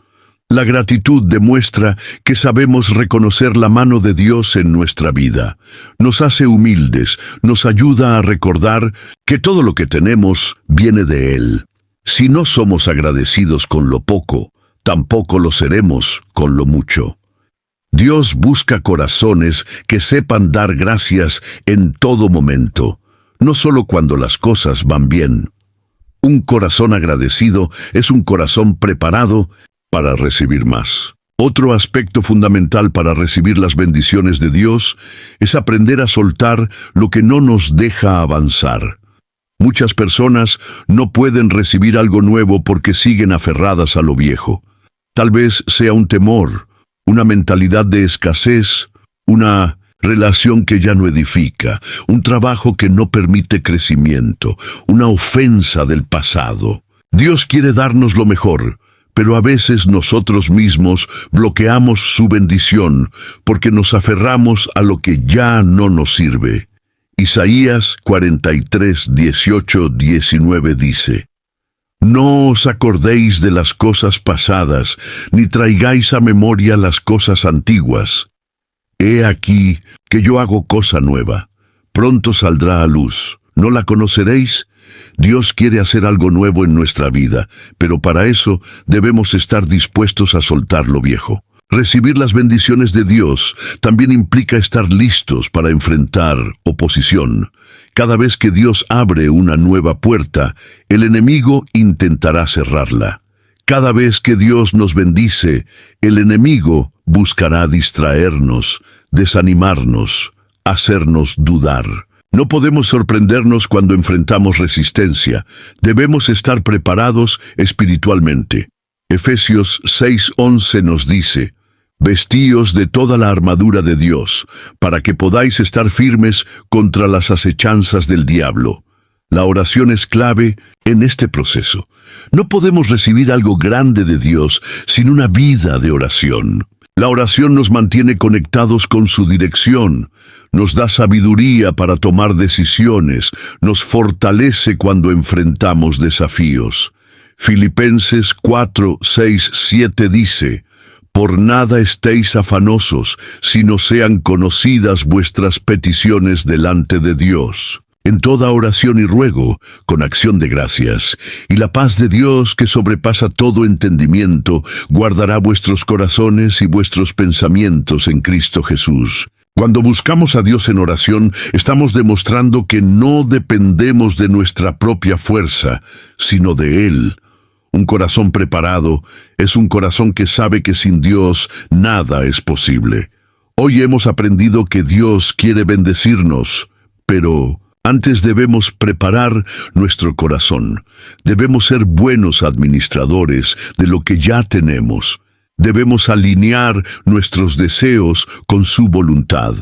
La gratitud demuestra que sabemos reconocer la mano de Dios en nuestra vida. Nos hace humildes, nos ayuda a recordar que todo lo que tenemos viene de Él. Si no somos agradecidos con lo poco, tampoco lo seremos con lo mucho. Dios busca corazones que sepan dar gracias en todo momento, no solo cuando las cosas van bien. Un corazón agradecido es un corazón preparado para recibir más. Otro aspecto fundamental para recibir las bendiciones de Dios es aprender a soltar lo que no nos deja avanzar. Muchas personas no pueden recibir algo nuevo porque siguen aferradas a lo viejo. Tal vez sea un temor, una mentalidad de escasez, una relación que ya no edifica, un trabajo que no permite crecimiento, una ofensa del pasado. Dios quiere darnos lo mejor, pero a veces nosotros mismos bloqueamos su bendición porque nos aferramos a lo que ya no nos sirve. Isaías 43, 18, 19 dice: No os acordéis de las cosas pasadas, ni traigáis a memoria las cosas antiguas. He aquí que yo hago cosa nueva. Pronto saldrá a luz. ¿No la conoceréis? Dios quiere hacer algo nuevo en nuestra vida, pero para eso debemos estar dispuestos a soltar lo viejo. Recibir las bendiciones de Dios también implica estar listos para enfrentar oposición. Cada vez que Dios abre una nueva puerta, el enemigo intentará cerrarla. Cada vez que Dios nos bendice, el enemigo buscará distraernos, desanimarnos, hacernos dudar. No podemos sorprendernos cuando enfrentamos resistencia. Debemos estar preparados espiritualmente. Efesios 6:11 nos dice: Vestíos de toda la armadura de Dios, para que podáis estar firmes contra las acechanzas del diablo. La oración es clave en este proceso. No podemos recibir algo grande de Dios sin una vida de oración. La oración nos mantiene conectados con su dirección, nos da sabiduría para tomar decisiones, nos fortalece cuando enfrentamos desafíos. Filipenses 4, 6, 7 dice: Por nada estéis afanosos, sino sean conocidas vuestras peticiones delante de Dios. En toda oración y ruego, con acción de gracias, y la paz de Dios, que sobrepasa todo entendimiento, guardará vuestros corazones y vuestros pensamientos en Cristo Jesús. Cuando buscamos a Dios en oración, estamos demostrando que no dependemos de nuestra propia fuerza, sino de Él. Un corazón preparado es un corazón que sabe que sin Dios nada es posible. Hoy hemos aprendido que Dios quiere bendecirnos, pero antes debemos preparar nuestro corazón. Debemos ser buenos administradores de lo que ya tenemos. Debemos alinear nuestros deseos con su voluntad.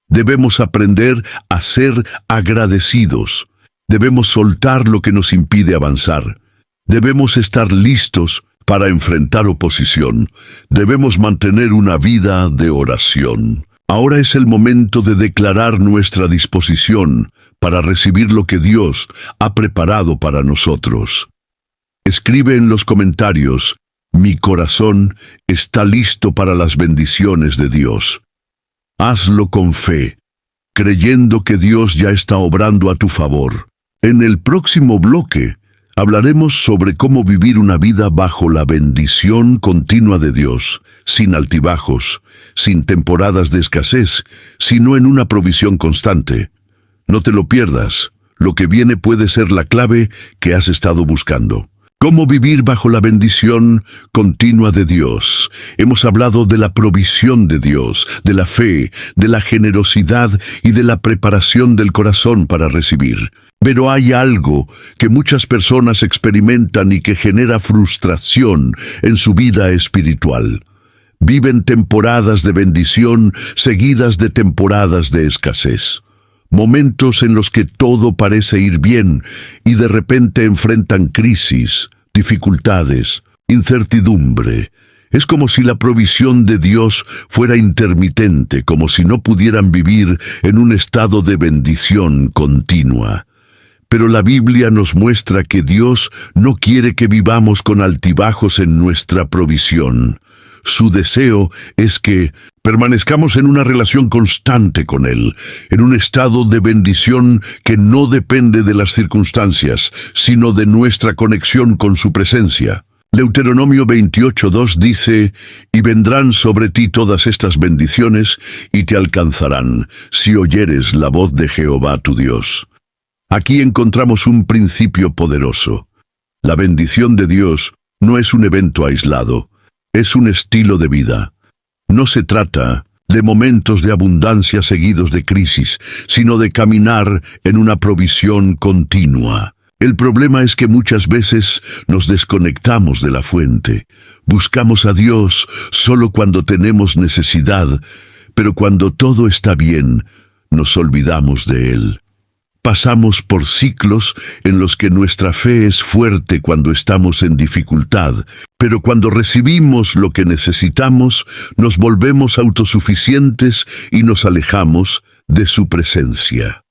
Debemos aprender a ser agradecidos. Debemos soltar lo que nos impide avanzar. Debemos estar listos para enfrentar oposición. Debemos mantener una vida de oración. Ahora es el momento de declarar nuestra disposición para recibir lo que Dios ha preparado para nosotros. Escribe en los comentarios: mi corazón está listo para las bendiciones de Dios. Hazlo con fe, creyendo que Dios ya está obrando a tu favor. En el próximo bloque, hablaremos sobre cómo vivir una vida bajo la bendición continua de Dios, sin altibajos, sin temporadas de escasez, sino en una provisión constante. No te lo pierdas, lo que viene puede ser la clave que has estado buscando. ¿Cómo vivir bajo la bendición continua de Dios? Hemos hablado de la provisión de Dios, de la fe, de la generosidad y de la preparación del corazón para recibir. Pero hay algo que muchas personas experimentan y que genera frustración en su vida espiritual. Viven temporadas de bendición seguidas de temporadas de escasez. Momentos en los que todo parece ir bien y de repente enfrentan crisis, dificultades, incertidumbre. Es como si la provisión de Dios fuera intermitente, como si no pudieran vivir en un estado de bendición continua. Pero la Biblia nos muestra que Dios no quiere que vivamos con altibajos en nuestra provisión. Su deseo es que permanezcamos en una relación constante con Él, en un estado de bendición que no depende de las circunstancias, sino de nuestra conexión con su presencia. Deuteronomio 28:2 dice: «Y vendrán sobre ti todas estas bendiciones, y te alcanzarán, si oyeres la voz de Jehová tu Dios». Aquí encontramos un principio poderoso. La bendición de Dios no es un evento aislado, es un estilo de vida. No se trata de momentos de abundancia seguidos de crisis, sino de caminar en una provisión continua. El problema es que muchas veces nos desconectamos de la fuente. Buscamos a Dios solo cuando tenemos necesidad, pero cuando todo está bien, nos olvidamos de Él. Pasamos por ciclos en los que nuestra fe es fuerte cuando estamos en dificultad, pero cuando recibimos lo que necesitamos, nos volvemos autosuficientes y nos alejamos de su presencia.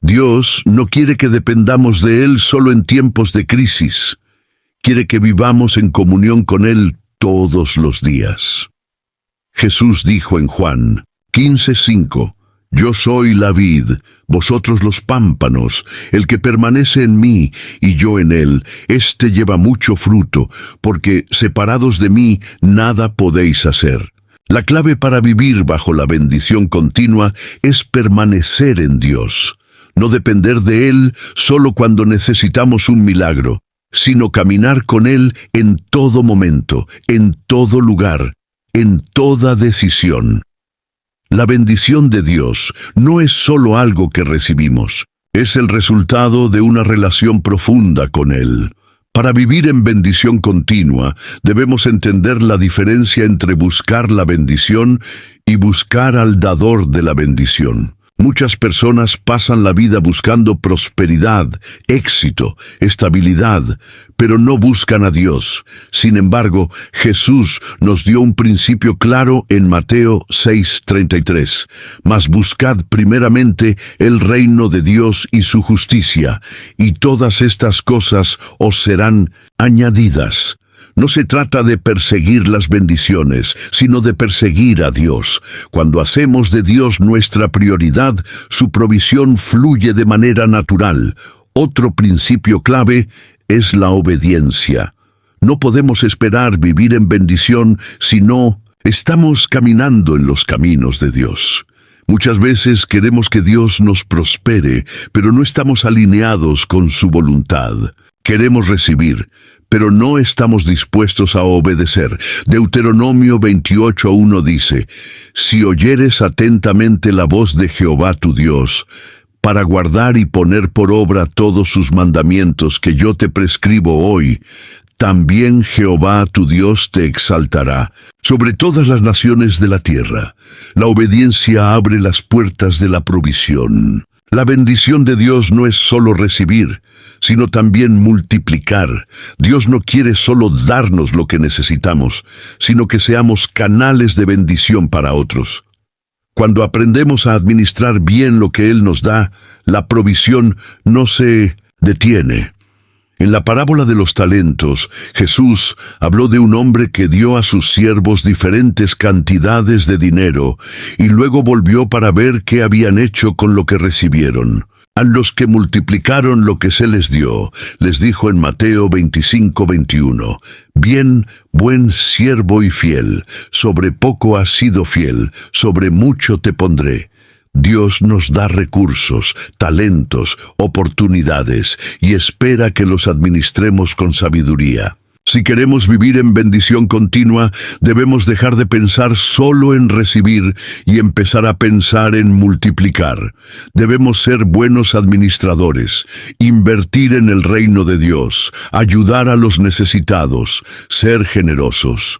Dios no quiere que dependamos de Él solo en tiempos de crisis. Quiere que vivamos en comunión con Él todos los días. Jesús dijo en Juan 15:5, Yo soy la vid, vosotros los pámpanos. El que permanece en mí y yo en él, éste lleva mucho fruto, porque separados de mí nada podéis hacer. La clave para vivir bajo la bendición continua es permanecer en Dios. No depender de Él solo cuando necesitamos un milagro, sino caminar con Él en todo momento, en todo lugar, en toda decisión. La bendición de Dios no es solo algo que recibimos, es el resultado de una relación profunda con Él. Para vivir en bendición continua, debemos entender la diferencia entre buscar la bendición y buscar al dador de la bendición. Muchas personas pasan la vida buscando prosperidad, éxito, estabilidad, pero no buscan a Dios. Sin embargo, Jesús nos dio un principio claro en Mateo 6:33. Mas buscad primeramente el reino de Dios y su justicia, y todas estas cosas os serán añadidas. No se trata de perseguir las bendiciones, sino de perseguir a Dios. Cuando hacemos de Dios nuestra prioridad, su provisión fluye de manera natural. Otro principio clave es la obediencia. No podemos esperar vivir en bendición si no estamos caminando en los caminos de Dios. Muchas veces queremos que Dios nos prospere, pero no estamos alineados con su voluntad. Queremos recibir, pero no estamos dispuestos a obedecer. Deuteronomio 28:1 dice, Si oyeres atentamente la voz de Jehová tu Dios, para guardar y poner por obra todos sus mandamientos que yo te prescribo hoy, también Jehová tu Dios te exaltará sobre todas las naciones de la tierra. La obediencia abre las puertas de la provisión. La bendición de Dios no es solo recibir, sino también multiplicar. Dios no quiere solo darnos lo que necesitamos, sino que seamos canales de bendición para otros. Cuando aprendemos a administrar bien lo que Él nos da, la provisión no se detiene. En la parábola de los talentos, Jesús habló de un hombre que dio a sus siervos diferentes cantidades de dinero y luego volvió para ver qué habían hecho con lo que recibieron. A los que multiplicaron lo que se les dio, les dijo en Mateo 25:21, Bien, buen siervo y fiel, sobre poco has sido fiel, sobre mucho te pondré. Dios nos da recursos, talentos, oportunidades y espera que los administremos con sabiduría. Si queremos vivir en bendición continua, debemos dejar de pensar solo en recibir y empezar a pensar en multiplicar. Debemos ser buenos administradores, invertir en el reino de Dios, ayudar a los necesitados, ser generosos.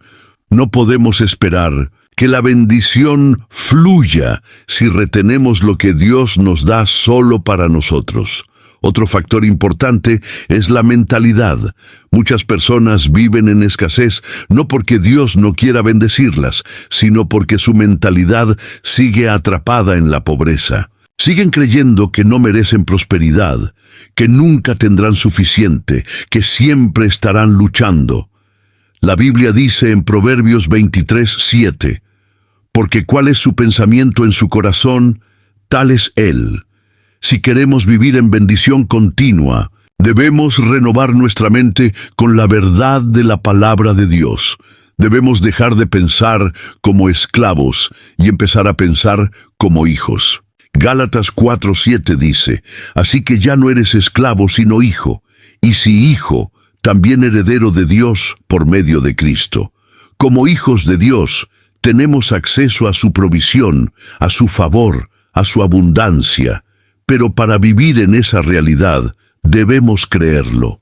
No podemos esperar que la bendición fluya si retenemos lo que Dios nos da solo para nosotros. Otro factor importante es la mentalidad. Muchas personas viven en escasez no porque Dios no quiera bendecirlas, sino porque su mentalidad sigue atrapada en la pobreza. Siguen creyendo que no merecen prosperidad, que nunca tendrán suficiente, que siempre estarán luchando. La Biblia dice en Proverbios 23:7, porque cuál es su pensamiento en su corazón, tal es él. Si queremos vivir en bendición continua, debemos renovar nuestra mente con la verdad de la palabra de Dios. Debemos dejar de pensar como esclavos y empezar a pensar como hijos. Gálatas 4:7 dice, así que ya no eres esclavo sino hijo, y si hijo, también heredero de Dios por medio de Cristo. Como hijos de Dios, tenemos acceso a su provisión, a su favor, a su abundancia, pero para vivir en esa realidad debemos creerlo.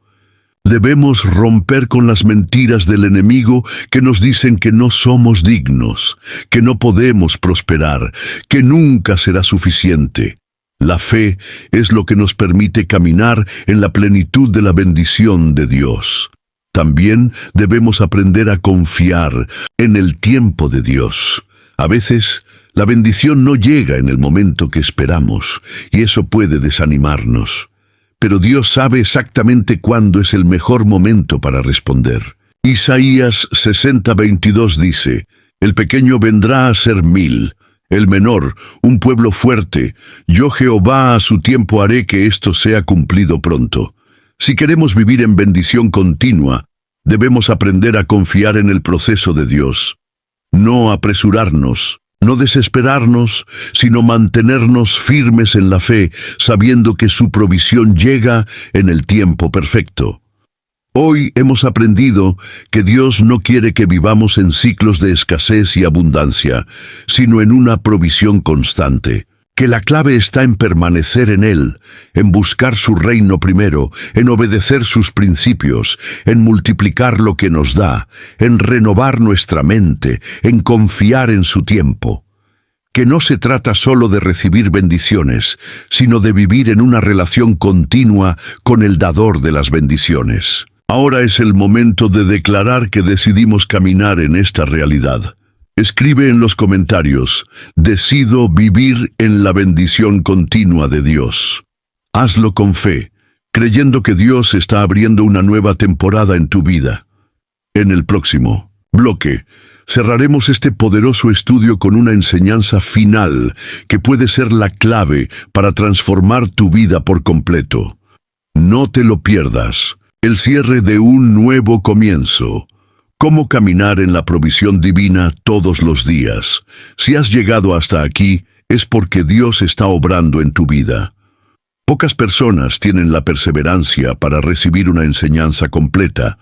Debemos romper con las mentiras del enemigo que nos dicen que no somos dignos, que no podemos prosperar, que nunca será suficiente. La fe es lo que nos permite caminar en la plenitud de la bendición de Dios. También debemos aprender a confiar en el tiempo de Dios. A veces, la bendición no llega en el momento que esperamos, y eso puede desanimarnos. Pero Dios sabe exactamente cuándo es el mejor momento para responder. Isaías 60:22 dice, «El pequeño vendrá a ser 1000, el menor, un pueblo fuerte. Yo Jehová a su tiempo haré que esto sea cumplido pronto». Si queremos vivir en bendición continua, debemos aprender a confiar en el proceso de Dios. No apresurarnos, no desesperarnos, sino mantenernos firmes en la fe, sabiendo que su provisión llega en el tiempo perfecto. Hoy hemos aprendido que Dios no quiere que vivamos en ciclos de escasez y abundancia, sino en una provisión constante. Que la clave está en permanecer en Él, en buscar su reino primero, en obedecer sus principios, en multiplicar lo que nos da, en renovar nuestra mente, en confiar en su tiempo. Que no se trata solo de recibir bendiciones, sino de vivir en una relación continua con el dador de las bendiciones. Ahora es el momento de declarar que decidimos caminar en esta realidad. Escribe en los comentarios, decido vivir en la bendición continua de Dios. Hazlo con fe, creyendo que Dios está abriendo una nueva temporada en tu vida. En el próximo bloque, cerraremos este poderoso estudio con una enseñanza final que puede ser la clave para transformar tu vida por completo. No te lo pierdas, el cierre de un nuevo comienzo. Cómo caminar en la provisión divina todos los días. Si has llegado hasta aquí, es porque Dios está obrando en tu vida. Pocas personas tienen la perseverancia para recibir una enseñanza completa,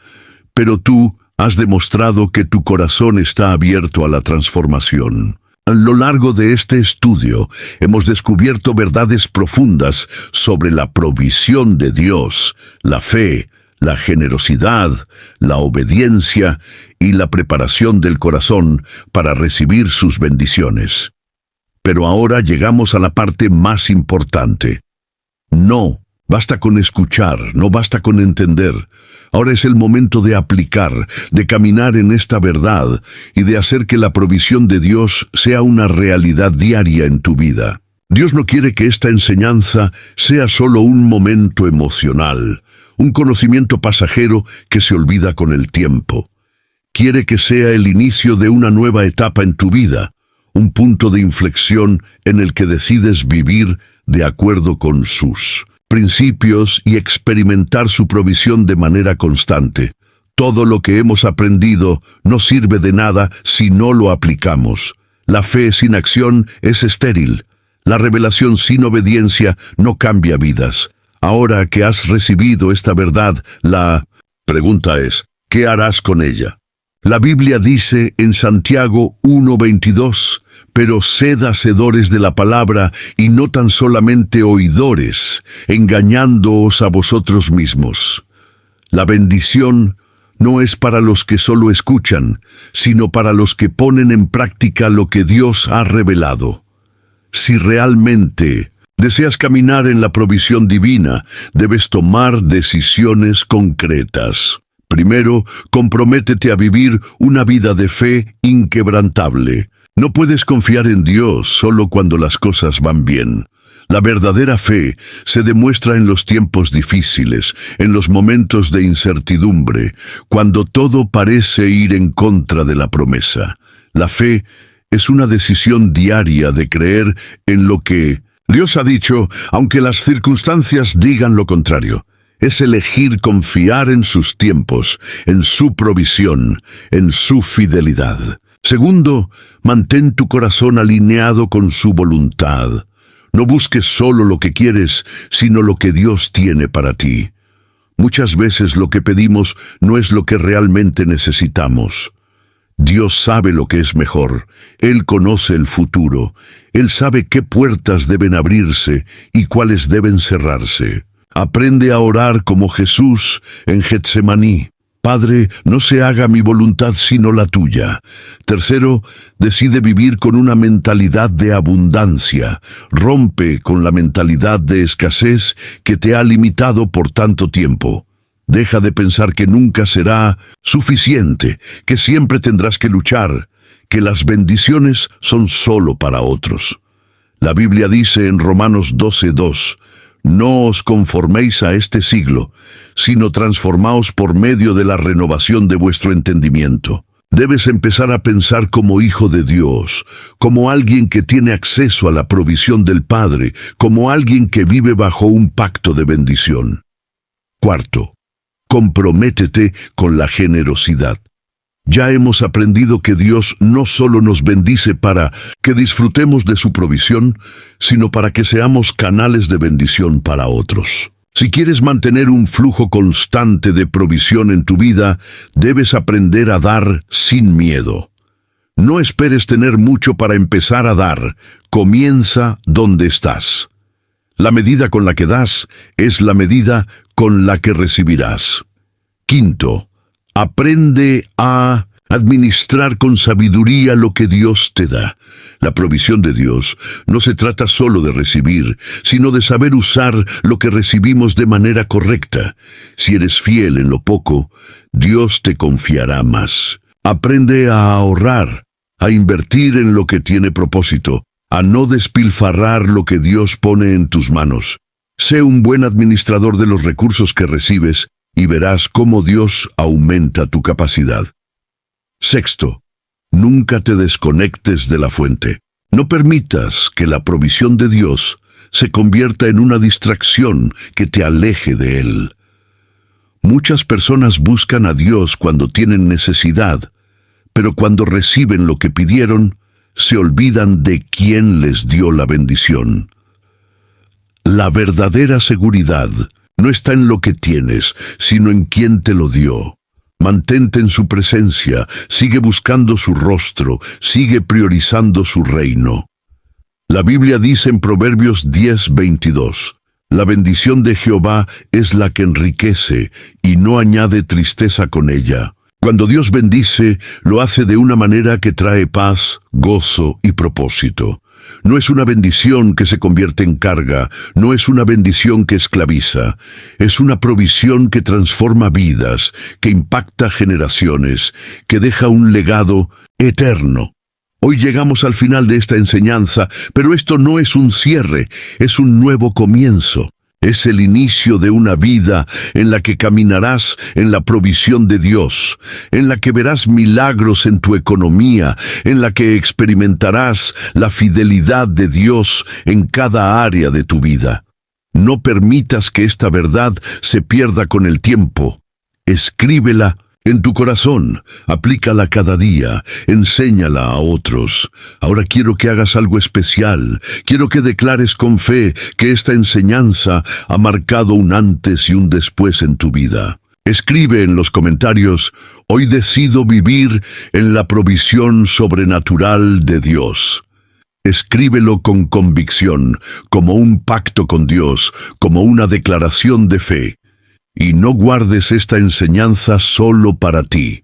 pero tú has demostrado que tu corazón está abierto a la transformación. A lo largo de este estudio, hemos descubierto verdades profundas sobre la provisión de Dios, la fe, la generosidad, la obediencia y la preparación del corazón para recibir sus bendiciones. Pero ahora llegamos a la parte más importante. No basta con escuchar, no basta con entender. Ahora es el momento de aplicar, de caminar en esta verdad y de hacer que la provisión de Dios sea una realidad diaria en tu vida. Dios no quiere que esta enseñanza sea solo un momento emocional, un conocimiento pasajero que se olvida con el tiempo. Quiere que sea el inicio de una nueva etapa en tu vida, un punto de inflexión en el que decides vivir de acuerdo con sus principios y experimentar su provisión de manera constante. Todo lo que hemos aprendido no sirve de nada si no lo aplicamos. La fe sin acción es estéril. La revelación sin obediencia no cambia vidas. Ahora que has recibido esta verdad, la pregunta es, ¿qué harás con ella? La Biblia dice en Santiago 1:22, pero sed hacedores de la palabra y no tan solamente oidores, engañándoos a vosotros mismos. La bendición no es para los que solo escuchan, sino para los que ponen en práctica lo que Dios ha revelado. Si realmente deseas caminar en la provisión divina, debes tomar decisiones concretas. Primero, comprométete a vivir una vida de fe inquebrantable. No puedes confiar en Dios solo cuando las cosas van bien. La verdadera fe se demuestra en los tiempos difíciles, en los momentos de incertidumbre, cuando todo parece ir en contra de la promesa. La fe es una decisión diaria de creer en lo que Dios ha dicho, aunque las circunstancias digan lo contrario. Es elegir confiar en sus tiempos, en su provisión, en su fidelidad. Segundo, mantén tu corazón alineado con su voluntad. No busques solo lo que quieres, sino lo que Dios tiene para ti. Muchas veces lo que pedimos no es lo que realmente necesitamos. Dios sabe lo que es mejor. Él conoce el futuro. Él sabe qué puertas deben abrirse y cuáles deben cerrarse. Aprende a orar como Jesús en Getsemaní. Padre, no se haga mi voluntad sino la tuya. Tercero, decide vivir con una mentalidad de abundancia. Rompe con la mentalidad de escasez que te ha limitado por tanto tiempo. Deja de pensar que nunca será suficiente, que siempre tendrás que luchar, que las bendiciones son solo para otros. La Biblia dice en Romanos 12:2, no os conforméis a este siglo, sino transformaos por medio de la renovación de vuestro entendimiento. Debes empezar a pensar como hijo de Dios, como alguien que tiene acceso a la provisión del Padre, como alguien que vive bajo un pacto de bendición. Cuarto, comprométete con la generosidad. Ya hemos aprendido que Dios no solo nos bendice para que disfrutemos de su provisión, sino para que seamos canales de bendición para otros. Si quieres mantener un flujo constante de provisión en tu vida, debes aprender a dar sin miedo. No esperes tener mucho para empezar a dar. Comienza donde estás. La medida con la que das es la medida con la que recibirás. Quinto, aprende a administrar con sabiduría lo que Dios te da. La provisión de Dios no se trata solo de recibir, sino de saber usar lo que recibimos de manera correcta. Si eres fiel en lo poco, Dios te confiará más. Aprende a ahorrar, a invertir en lo que tiene propósito, a no despilfarrar lo que Dios pone en tus manos. Sé un buen administrador de los recursos que recibes y verás cómo Dios aumenta tu capacidad. Sexto, nunca te desconectes de la fuente. No permitas que la provisión de Dios se convierta en una distracción que te aleje de Él. Muchas personas buscan a Dios cuando tienen necesidad, pero cuando reciben lo que pidieron, se olvidan de quién les dio la bendición. La verdadera seguridad no está en lo que tienes, sino en quién te lo dio. Mantente en su presencia, sigue buscando su rostro, sigue priorizando su reino. La Biblia dice en Proverbios 10:22, la bendición de Jehová es la que enriquece y no añade tristeza con ella. Cuando Dios bendice, lo hace de una manera que trae paz, gozo y propósito. No es una bendición que se convierte en carga, no es una bendición que esclaviza, es una provisión que transforma vidas, que impacta generaciones, que deja un legado eterno. Hoy llegamos al final de esta enseñanza, pero esto no es un cierre, es un nuevo comienzo. Es el inicio de una vida en la que caminarás en la provisión de Dios, en la que verás milagros en tu economía, en la que experimentarás la fidelidad de Dios en cada área de tu vida. No permitas que esta verdad se pierda con el tiempo. Escríbela en tu corazón, aplícala cada día, enséñala a otros. Ahora quiero que hagas algo especial. Quiero que declares con fe que esta enseñanza ha marcado un antes y un después en tu vida. Escribe en los comentarios, hoy decido vivir en la provisión sobrenatural de Dios. Escríbelo con convicción, como un pacto con Dios, como una declaración de fe. Y no guardes esta enseñanza solo para ti.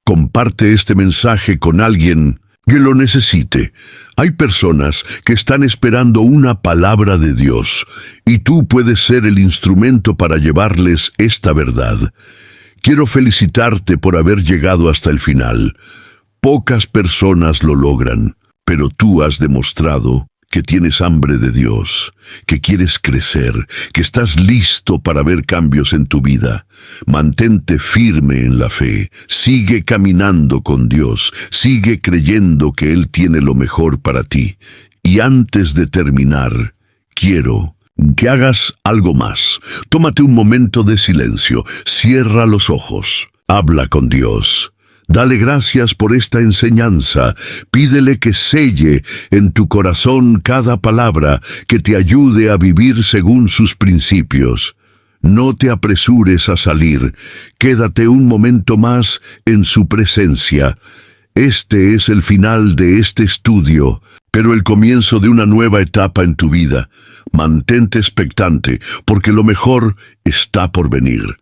Comparte este mensaje con alguien que lo necesite. Hay personas que están esperando una palabra de Dios, y tú puedes ser el instrumento para llevarles esta verdad. Quiero felicitarte por haber llegado hasta el final. Pocas personas lo logran, pero tú has demostrado que tienes hambre de Dios, que quieres crecer, que estás listo para ver cambios en tu vida. Mantente firme en la fe, sigue caminando con Dios, sigue creyendo que Él tiene lo mejor para ti. Y antes de terminar, quiero que hagas algo más. Tómate un momento de silencio, cierra los ojos, habla con Dios. Dale gracias por esta enseñanza. Pídele que selle en tu corazón cada palabra que te ayude a vivir según sus principios. No te apresures a salir, quédate un momento más en su presencia. Este es el final de este estudio, pero el comienzo de una nueva etapa en tu vida. Mantente expectante, porque lo mejor está por venir.